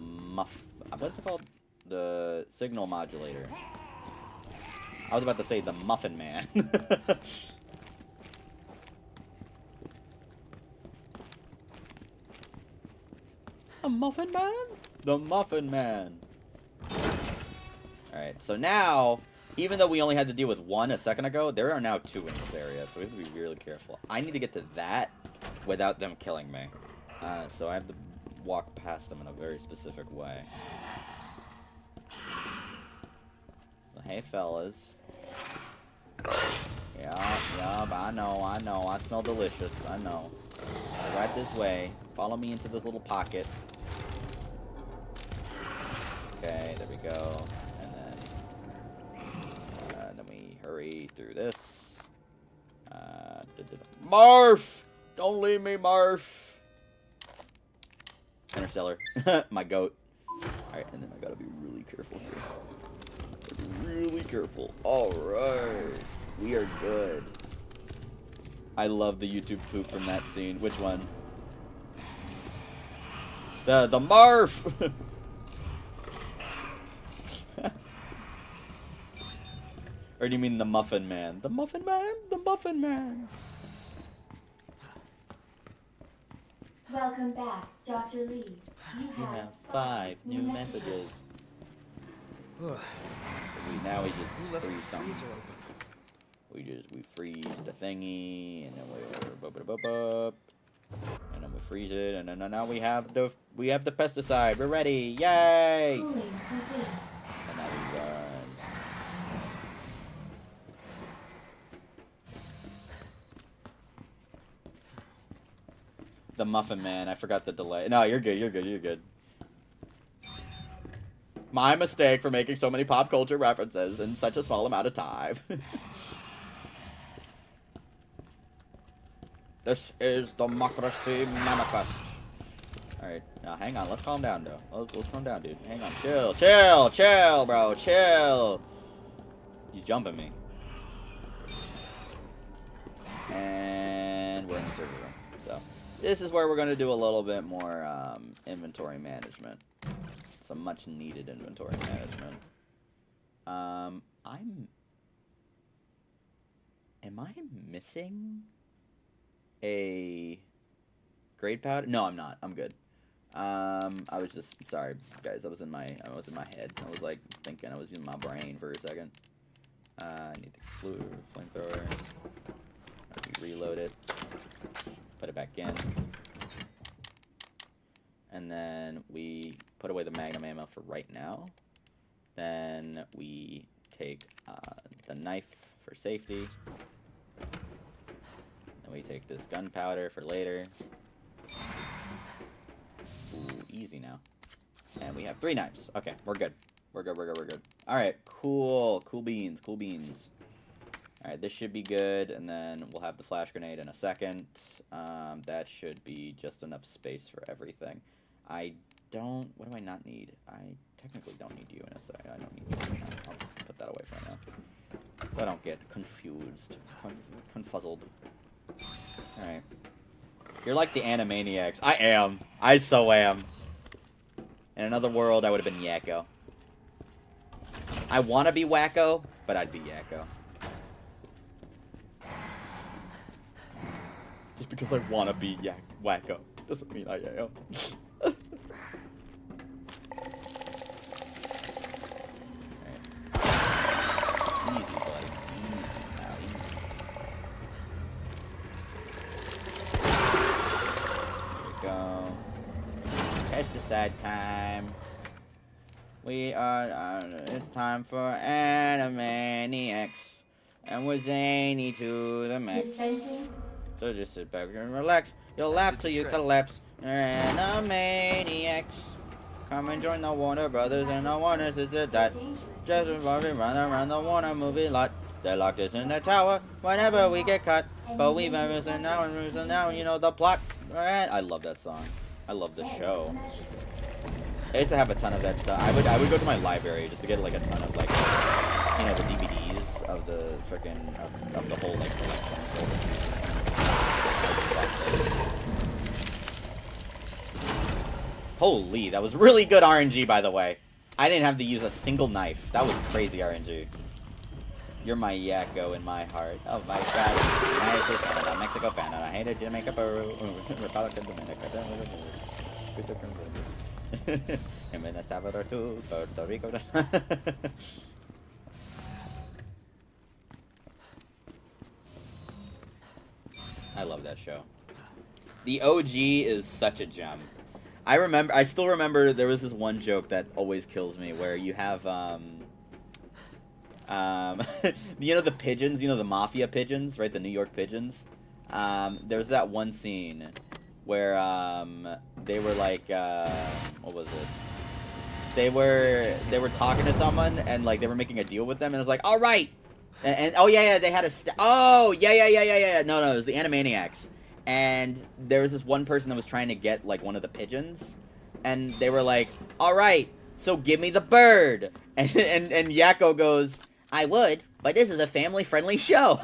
what's it called? The signal modulator. I was about to say the Muffin Man. A Muffin Man? The Muffin Man. Alright, so now, even though we only had to deal with 1 a second ago, there are now 2 in this area, so we have to be really careful. I need to get to that without them killing me. So I have to walk past them in a very specific way. So, hey, fellas. Yeah, I know. I smell delicious. I know. So right this way. Follow me into this little pocket. Okay, there we go. And then we hurry through this. Marf! Don't leave me, Marf! Interstellar. My goat. Alright, and then I gotta be really careful here. Really careful. Alright. We are good. I love the YouTube poop from that scene. Which one? The Marf! Or do you mean the Muffin Man? The Muffin Man? The Muffin Man! Welcome back, Dr. Lee. You You have 5 new messages. Now we just freeze something. We freeze the thingy, and then and then we freeze it, and then now we have the pesticide. We're ready! Yay! Cooling complete. And now we run. The Muffin Man. I forgot the delay. No, you're good. You're good. You're good. My mistake for making so many pop culture references in such a small amount of time. This is Democracy Manifest. Alright, now hang on. Let's calm down, though. Let's calm down, dude. Hang on. Chill, chill, chill, bro. Chill. He's jumping me. And we're in the server room. So, this is where we're going to do a little bit more inventory management. Some much needed inventory management. Am I missing a grade powder? No, I'm not. I'm good. I was just sorry, guys. I was in my head. I was like thinking. I was in my brain for a second. I need the flamethrower. Reload it. Put it back in. And then we put away the magnum ammo for right now. Then we take the knife for safety. Then we take this gunpowder for later. Ooh, easy now. And we have 3 knives. Okay, we're good. We're good. Alright, cool. Cool beans. Alright, this should be good, and then we'll have the flash grenade in a second. That should be just enough space for everything. What do I not need? I technically don't need you in a second. I don't need you right now. I'll just put that away for now. So I don't get confused. Confuzzled. Alright. You're like the Animaniacs. I am. I so am. In another world, I would have been Yakko. I want to be Wacko, but I'd be Yakko. Just because I want to be Wacko doesn't mean I am. Easy, buddy. Easy, pal. Easy. There we go. Pesticide time. It's time for Animaniacs. And we're zany to the max. Dispensing. So just sit back and relax. You'll laugh till you collapse. Animaniacs. Come and join the Warner Brothers and the Warner Sisters. That just run around the Warner movie lot. They locked us in the tower whenever we get caught. But we've been missing now and losing now, you know the plot. I love that song. I love the show. I used to have a ton of that stuff. I would go to my library just to get like a ton of like, you know, the DVDs of the frickin' of the whole like collection. Holy, that was really good RNG, by the way. I didn't have to use a single knife. That was crazy RNG. You're my Yakko in my heart. Oh my god. United States, Canada, Mexico, Canada. I hated Jamaica, Peru, Republic of Dominica. And then El Salvador too, Puerto Rico. I love that show. The OG is such a gem. I still remember there was this one joke that always kills me where you have you know the pigeons, you know the mafia pigeons, right? The New York pigeons. There's that one scene where they were like what was it? They were talking to someone and like they were making a deal with them and it was like, all right, and oh yeah, they had a no, it was the Animaniacs. And there was this one person that was trying to get, like, one of the pigeons. And they were like, all right, so give me the bird. And Yakko goes, I would, but this is a family-friendly show.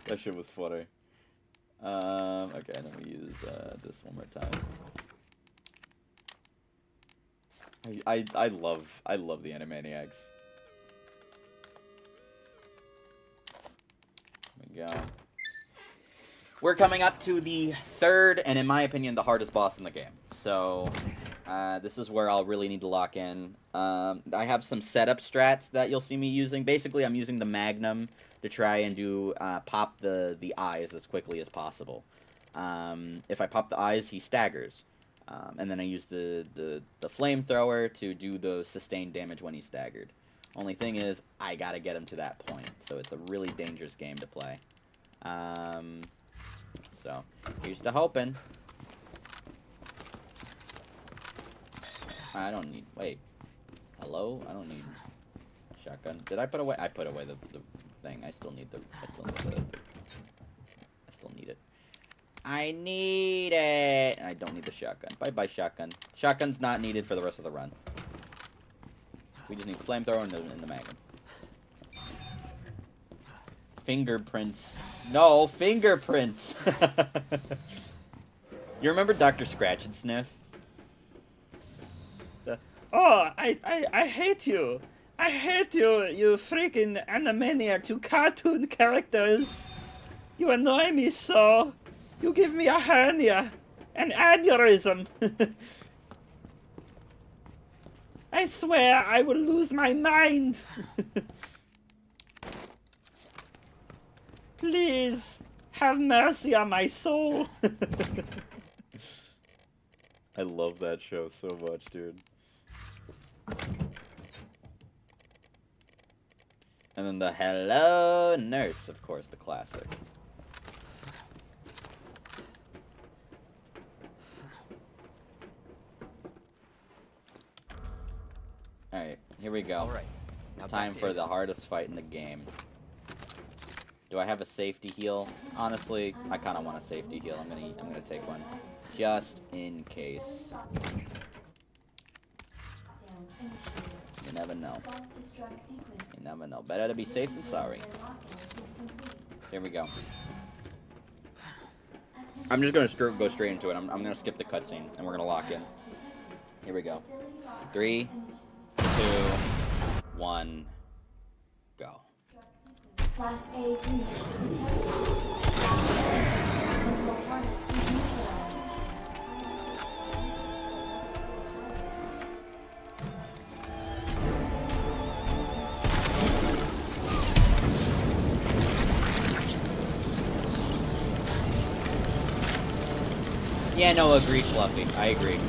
That shit was funny. Okay, let me use this one more time. I love the Animaniacs. Go. We're coming up to the third, and in my opinion, the hardest boss in the game. So, this is where I'll really need to lock in. I have some setup strats that you'll see me using. Basically, I'm using the Magnum to try and do pop the eyes as quickly as possible. If I pop the eyes, he staggers. And then I use the flamethrower to do the sustained damage when he's staggered. Only thing is, I gotta get him to that point, so it's a really dangerous game to play. So, here's to hoping. I don't need, wait. Hello? I don't need shotgun. Did I put away? I put away the thing. I still need I still need it. I need it! I don't need the shotgun. Bye-bye, shotgun. Shotgun's not needed for the rest of the run. We just need flamethrower in the Magnum. Fingerprints. No, fingerprints! You remember Dr. Scratch and Sniff? Oh, I hate you. I hate you, you freaking Animaniac, you cartoon characters. You annoy me so. You give me a hernia. An aneurysm. I swear I will lose my mind. Please, have mercy on my soul. I love that show so much, dude. And then the Hello Nurse, of course, the classic. Alright, here we go. Alright. Now Time back to for it. the hardest fight in the game. Do I have a safety heal? Honestly, I kind of want a safety heal. I'm gonna take one, just in case. You never know. You never know. Better to be safe than sorry. Here we go. I'm just gonna go straight into it. I'm gonna skip the cutscene and we're gonna lock in. Here we go. 3, 2, 1, go. Class A breach detected. Until target is neutralized. Yeah, no, agreed, Fluffy. I agree.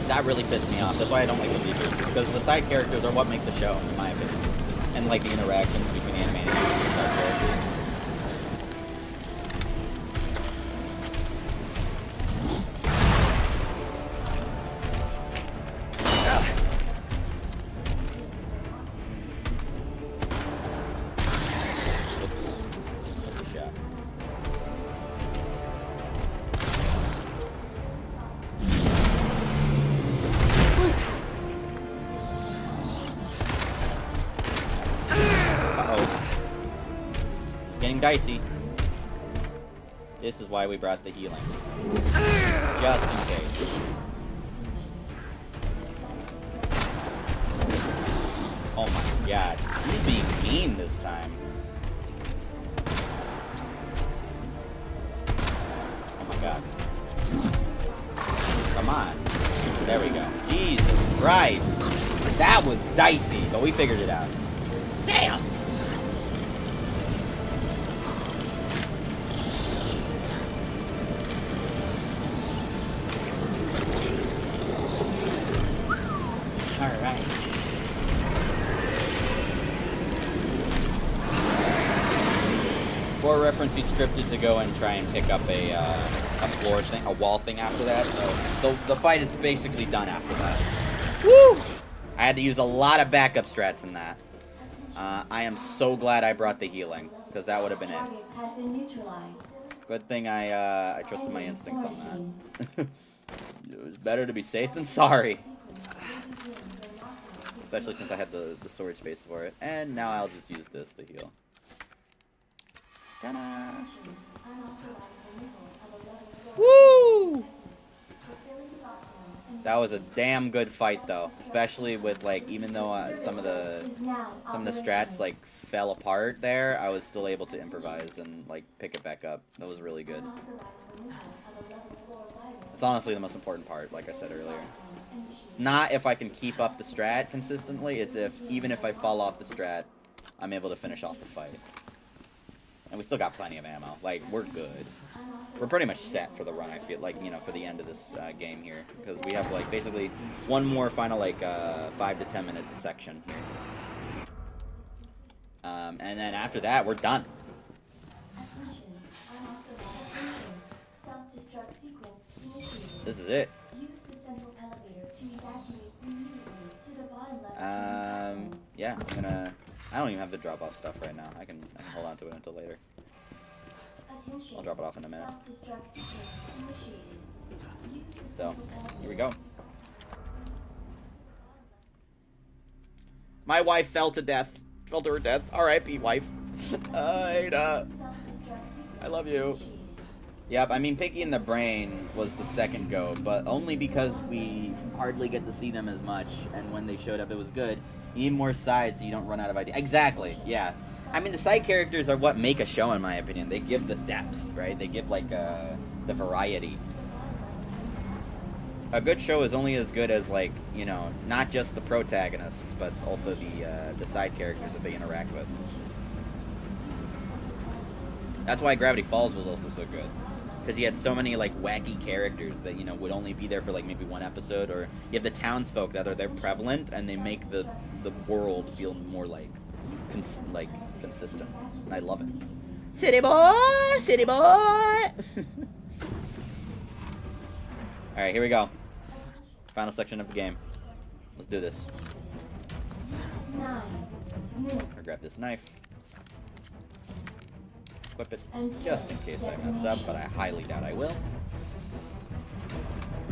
That really pissed me off. That's why I don't like the reboot. Because the side characters are what make the show, in my opinion. And like the interactions between animated and the side characters. Oops. That's a shot. It's getting dicey. This is why we brought the healing. Just in case. Oh my god. He's being mean this time. Oh my god. Come on. There we go. Jesus Christ. That was dicey, but we figured it out. Damn! Alright. For reference, he scripted to go and try and pick up a floor thing, a wall thing after that, so the fight is basically done after that. Woo! I had to use a lot of backup strats in that. I am so glad I brought the healing, because that would have been it. Target has been neutralized. Good thing I trusted my instincts on that. It was better to be safe than sorry. Especially since I had the storage space for it. And now I'll just use this to heal. Ta-da. Woo! That was a damn good fight though. Especially with like, even though some of the strats like fell apart there, I was still able to improvise and like pick it back up. That was really good. It's honestly the most important part, like I said earlier. It's not if I can keep up the strat consistently, it's if, even if I fall off the strat, I'm able to finish off the fight. And we still got plenty of ammo. Like, we're good. We're pretty much set for the run, I feel like, you know, for the end of this game here. Because we have, like, basically one more final, like, 5 to 10 minute section here. And then after that, we're done. This is it. Use the central elevator to evacuate immediately to the bottom left. Yeah, I don't even have the drop off stuff right now. I can hold on to it until later. Attention. I'll drop it off in a minute. Self-destruct sequence initiated. Use the So, central elevator. here we go. My wife fell to death. Fell to her death. R.I.P. wife. Ada. Self-destruct sequence I love you. initiated. Yep, I mean, Piggy and the Brain was the second go, but only because we hardly get to see them as much, and when they showed up, it was good. You need more sides so you don't run out of ideas. Exactly, yeah. I mean, the side characters are what make a show, in my opinion. They give the depth, right? They give, like, the variety. A good show is only as good as, like, you know, not just the protagonists, but also the side characters that they interact with. That's why Gravity Falls was also so good. because he had so many like wacky characters that would only be there for like maybe one episode. Or you have the townsfolk that they're prevalent and they make the world feel more like consistent. And I love it. City boy, city boy. All right, here we go. Final section of the game. Let's do this. 9 minutes. I'll grab this knife. Equip it just in case I mess up, but I highly doubt I will.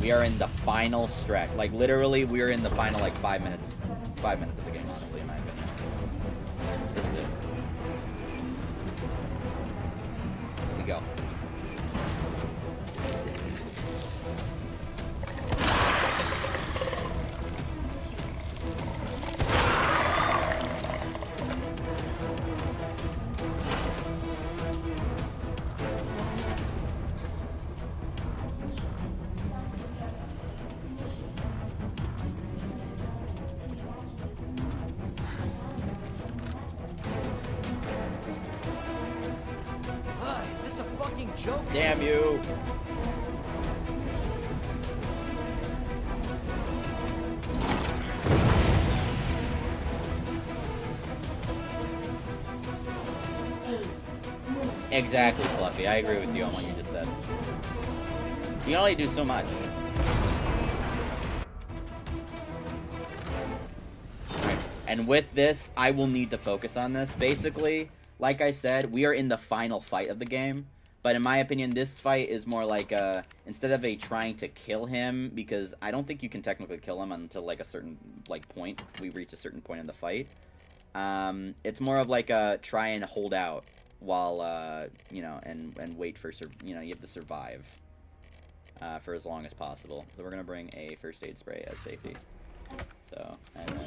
We are in the final stretch. Like literally, we're in the final like 5 minutes. 5 minutes of the game, honestly, in my opinion. This is it. Here we go. Is this a fucking joke? Damn you! Exactly, Fluffy. I agree with you on what you just said. You can only do so much. Right. And with this, I will need to focus on this. Basically, like I said, we are in the final fight of the game. But in my opinion, this fight is more like instead of trying to kill him, because I don't think you can technically kill him until like a certain point. We reach a certain point in the fight. It's more of like a try and hold out while and wait for you have to survive for as long as possible. So we're gonna bring a first aid spray as safety. So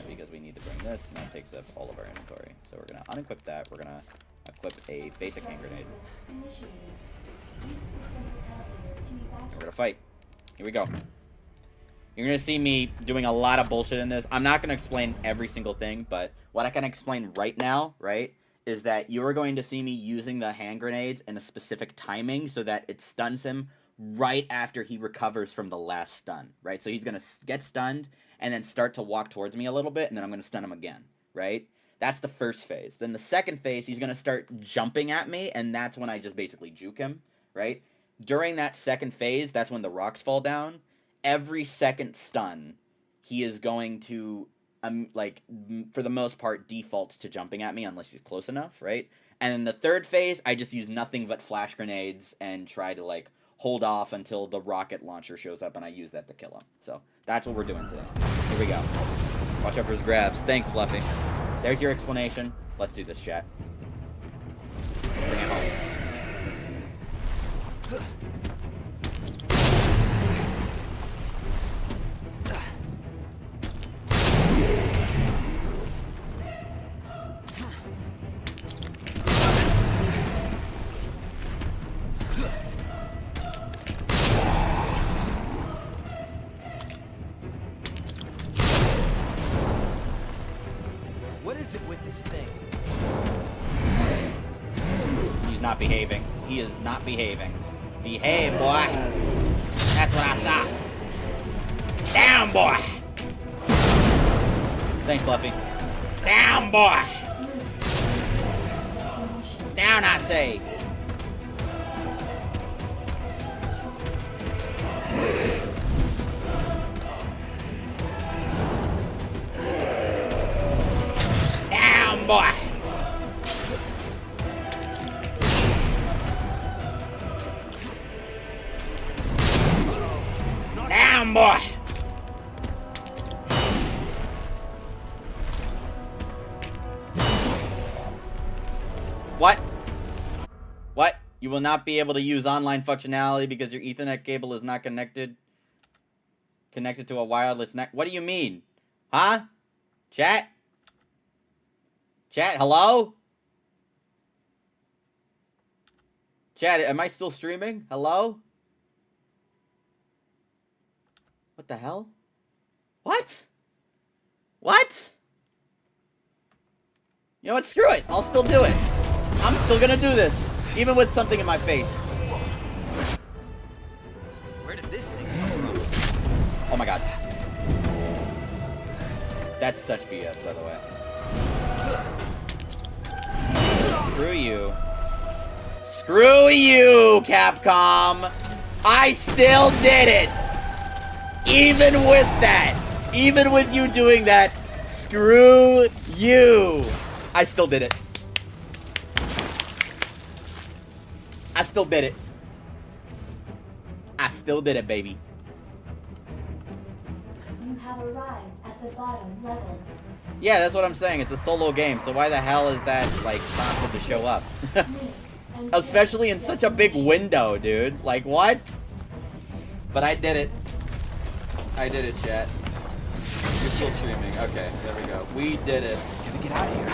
because we need to bring this, and that takes up all of our inventory. So we're gonna unequip that. We're gonna equip a basic hand grenade. We're gonna fight. Here we go. You're gonna see me doing a lot of bullshit in this. I'm not gonna explain every single thing, but what I can explain right now, right, is that you're going to see me using the hand grenades in a specific timing so that it stuns him right after he recovers from the last stun, right? So he's gonna get stunned and then start to walk towards me a little bit, and then I'm gonna stun him again, right? That's the first phase. Then the second phase, he's gonna start jumping at me, and that's when I just basically juke him, right? During that second phase, that's when the rocks fall down. Every second stun, he is going to, for the most part, default to jumping at me unless he's close enough, right? And in the third phase, I just use nothing but flash grenades and try to, hold off until the rocket launcher shows up, and I use that to kill him. So, that's what we're doing today. Here we go. Watch out for his grabs. Thanks, Fluffy. There's your explanation. Let's do this, chat. Bring it home. What is it with this thing? He's not behaving. He is not behaving. Behave, boy. That's what I thought. Down, boy. Thanks, Fluffy. Down, boy. Down, I say. Down, boy. Down, boy. What? What? You will not be able to use online functionality because your Ethernet cable is not connected to a wireless net. What do you mean? Huh? Chat? Chat, hello? Chat, am I still streaming? Hello? What the hell? What? What? You know what? Screw it. I'll still do it. I'm still gonna do this. Even with something in my face. did this thing come from? Oh my god. That's such BS, by the way. Screw you. Screw you, Capcom! I still did it! Even with that! Even with you doing that, screw you! I still did it. I still did it. I still did it, baby. You have arrived at the bottom level. Yeah, that's what I'm saying. It's a solo game, so why the hell is that, like, sponsored to show up? Especially in such a big window, dude. Like, what? But I did it. I did it, chat. You're still streaming. Okay, there we go. We did it. Gotta get out of here.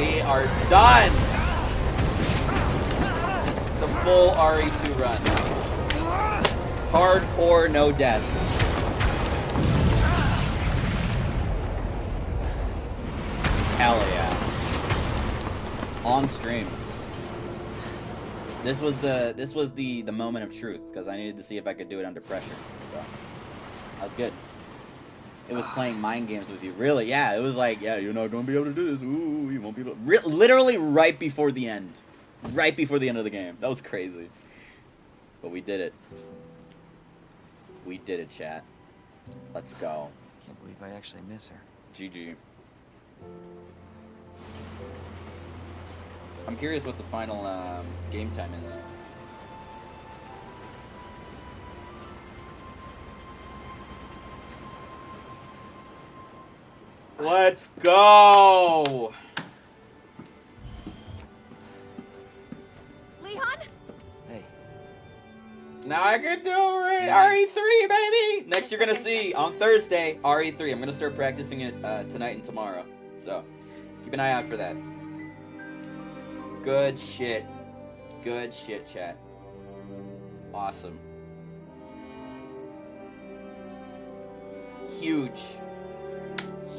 We are done! The full RE2 run. Hardcore, no death. Hell yeah. On stream. This was the moment of truth, because I needed to see if I could do it under pressure. So that was good. It was playing mind games with you. Really, yeah. It was like, yeah, you're not gonna be able to do this. Ooh, you won't be able to. Literally right before the end. Right before the end of the game. That was crazy. But we did it. We did it, chat. Let's go. Can't believe I actually miss her. GG. I'm curious what the final game time is. Let's go! Leon? Hey, Now I can do RE3, baby! Next you're gonna see, on Thursday, RE3. I'm gonna start practicing it tonight and tomorrow. So, keep an eye out for that. Good shit. Good shit, chat. Awesome. Huge.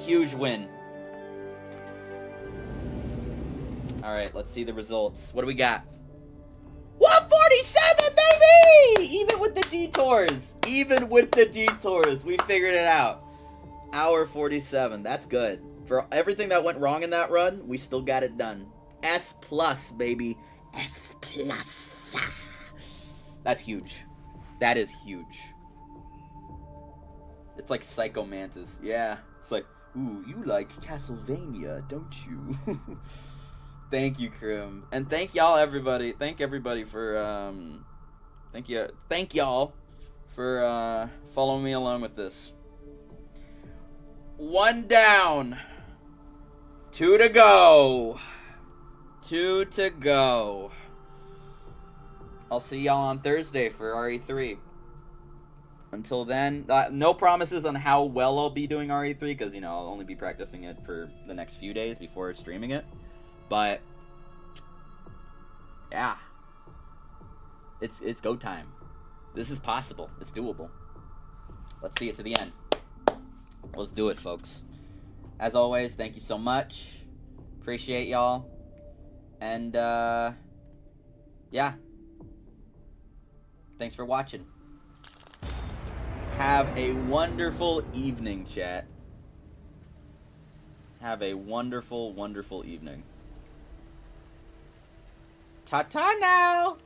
Huge win. Alright, let's see the results. What do we got? 147, baby! Even with the detours. Even with the detours. We figured it out. Hour 47. That's good. For everything that went wrong in that run, we still got it done. S+, baby. S+. That's huge. That is huge. It's like Psycho Mantis. Yeah. It's like, ooh, you like Castlevania, don't you? Thank you, Krim. And thank y'all, everybody. Thank everybody for, thank y'all for, following me along with this. 1 down. 2 to go. 2 to go. I'll see y'all on Thursday for RE3. Until then, no promises on how well I'll be doing RE3, because, you know, I'll only be practicing it for the next few days before streaming it. But, yeah. It's go time. This is possible. It's doable. Let's see it to the end. Let's do it, folks. As always, thank you so much. Appreciate y'all. And, yeah. Thanks for watching. Have a wonderful evening, chat. Have a wonderful, wonderful evening. Ta-ta now!